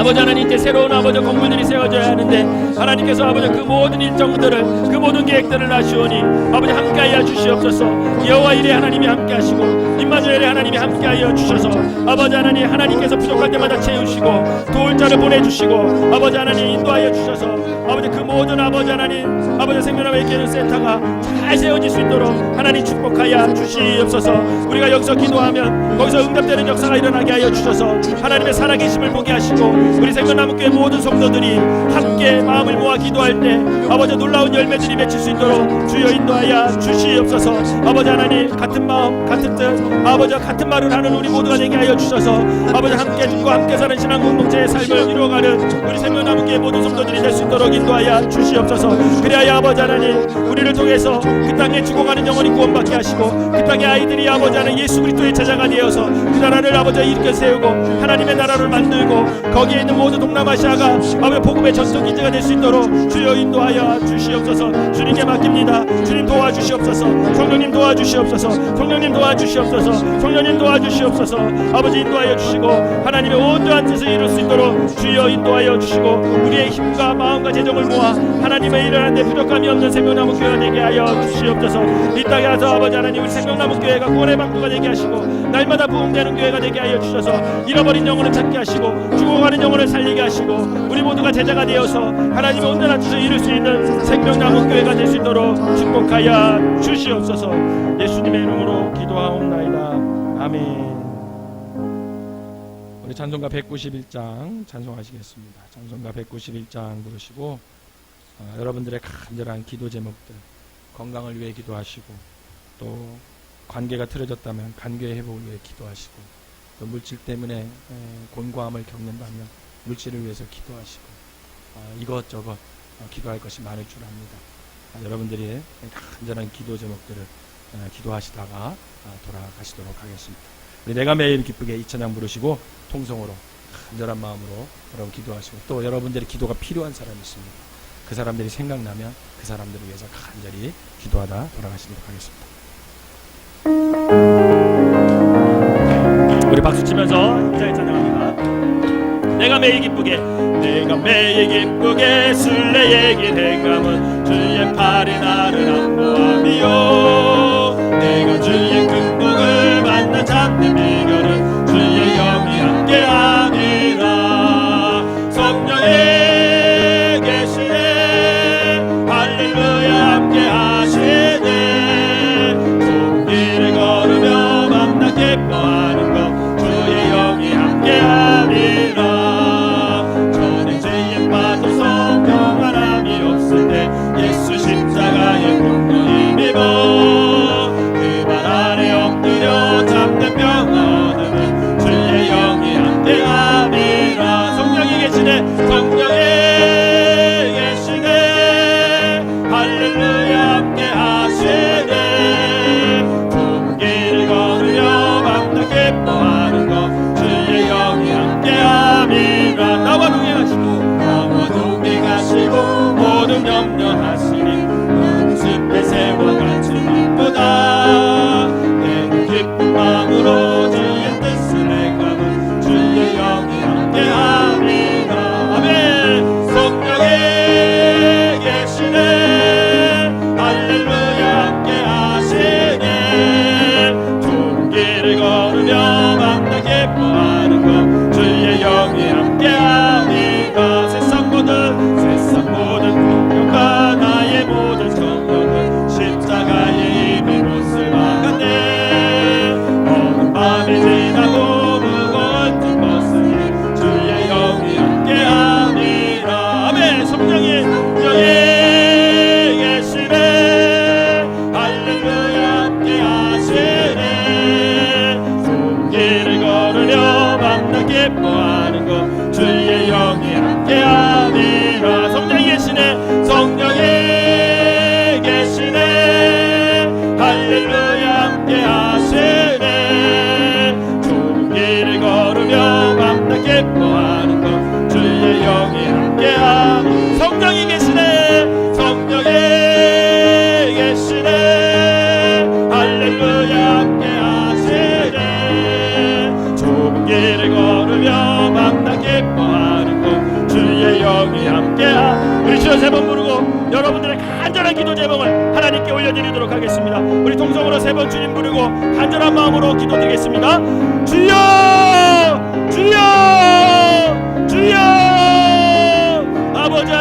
아버지 하나님께 새로운 아버지 건물들이 세워져야 하는데 하나님께서 아버지 그 모든 일정들을 그 모든 계획들을 아시오니 아버지 함께하여 주시옵소서. 여호와 일에 하나님이 함께하시고 임마누엘에 하나님이 함께하여 주셔서 아버지 하나님 하나님께서 부족할 때마다 채우시고 도울 자를 보내주시고 아버지 하나님 인도하여 주셔서 아버지 그 모든 아버지 하나님 아버지 생명나무의 기능 센터가 잘 세워질 수 있도록 하나님 축복하여 주시옵소서. 우리가 여기서 기도하면 거기서 응답되는 역사가 일어나게 하여 주셔서 하나님의 살아계심을 보게 하시고 우리 생명나무교회 모든 성도들이 함께 마음을 모아 기도할 때 아버지 놀라운 열매들이 맺힐 수 있도록 주여 인도하여 주시옵소서. 아버지 하나님 같은 마음 같은 뜻 아버지 같은 말을 하는 우리 모두가 되게 하여 주셔서 아버지 함께 죽고 함께 사는 신앙 공동체의 삶을 이루어가는 우리 생명나무교회 모든 성도들이 될 수 있도록 인도하여 주시옵소서. 그래야 아버지 하나님 우리를 통해서 그 땅에 죽어가는 영혼이 구원받게 하시고 그 땅의 아이들이 아버지 하나님 예수 그리스도의 제자가 되어서 그 나라를 아버지 일으켜 세우고 하나님의 나라를 만들고 거기에 있는 모든 동남아시아가 아버지 복음의 전통기지가 될 수 있도록 주여 인도하여 주시옵소서. 주님께 맡깁니다. 주님 도와주시옵소서. 성령님 도와주시옵소서. 성령님 도와주시옵소서. 성령님 도와주시옵소서. 아버지 인도하여 주시고 하나님의 온전한 뜻을 이룰 수 있도록 주여 인도하여 주시고 우리의 힘과 마음과 재정을 모아 하나님의 일을 하는데 부족함이 없는 생명나무 교회가 되게 하여 주시옵소서. 이 땅에 와서 아버지 하나님 우리 생명나무 교회가 구원의 방구가 되게 하시고 날마다 부흥되는 교회가 되게 하여 주셔서 잃어버린 영혼을 찾게 하시고 죽어가는 영혼을 살리게 하시고 우리 모두가 제자가 되어서 하나님의 온전한 뜻을 이룰 수 있는 생명나무 교회가 될 수 있도록 축복하여 주시옵소서. 예수님의 이름으로 기도하옵나이다. 아멘. 우리 찬송가 191장 찬송하시겠습니다. 찬송가 191장 부르시고 여러분들의 간절한 기도 제목들 건강을 위해 기도하시고 또 관계가 틀어졌다면 관계 회복을 위해 기도하시고 또 물질 때문에 곤고함을 겪는다면 물질을 위해서 기도하시고 이것저것 기도할 것이 많을 줄 압니다. 여러분들이 간절한 기도 제목들을 기도하시다가 돌아가시도록 하겠습니다. 우리 내가 매일 기쁘게 이 찬양 부르시고 통성으로 간절한 마음으로 여러분 기도하시고 또 여러분들의 기도가 필요한 사람이 있습니다. 그 사람들이 생각나면 그 사람들을 위해서 간절히 기도하다 돌아가시도록 하겠습니다. 우리 박수 치면서 인자에 찬양합니다. 내가 매일 기쁘게 순례의 길 행함은 주의 팔이 나를 안보함이요 내가 주의 큰 복을 만나 잡는 비결은 주의 영이 함께하니라. 성령에 계시네 할렐루야 함께하시네 좁은 길을 걸으며 만나 기뻐하는 것 주의 영이 함께하니라. 전에 죄에 빠져서 평안함이 없을 때 예수 십자가의 공로 힘입어 그 발 아래 엎드려 잡는 평화 얻으면 주의 영이 함께함이라. 성령이 계시네 성령이 계시네 할렐루야 함께하시네 좁은 길을 걸으며 만나 기뻐하는 것 주의 영이 함께함이라. 나와 동행하시고 모든 염려하시니 너는 숲의 새와 같이 기쁘다. 내는 기쁜 마음으로 주의 뜻을 행하면 주의 영이 함께함이라. 아멘. 성령이 계시네 할렐루야 함께하시네 좁은 길을 걸으며 만나 기뻐하는 것 주의 영이 함께함이라. 세상 모든 풍경과 함께 우리 주여 세 번 부르고 여러분들의 간절한 기도 제목을 하나님께 올려드리도록 하겠습니다. 우리 동성으로 세 번 주님 부르고 간절한 마음으로 기도드리겠습니다. 주여 주여 주여. 아버지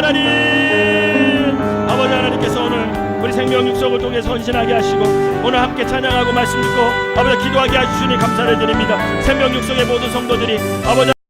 하나님께서 오늘 우리 생명 육성을 통해 선신하게 하시고 오늘 함께 찬양하고 말씀 듣고 아버지 기도하게 하시니 감사를 드립니다. 생명 육성의 모든 성도들이 아버지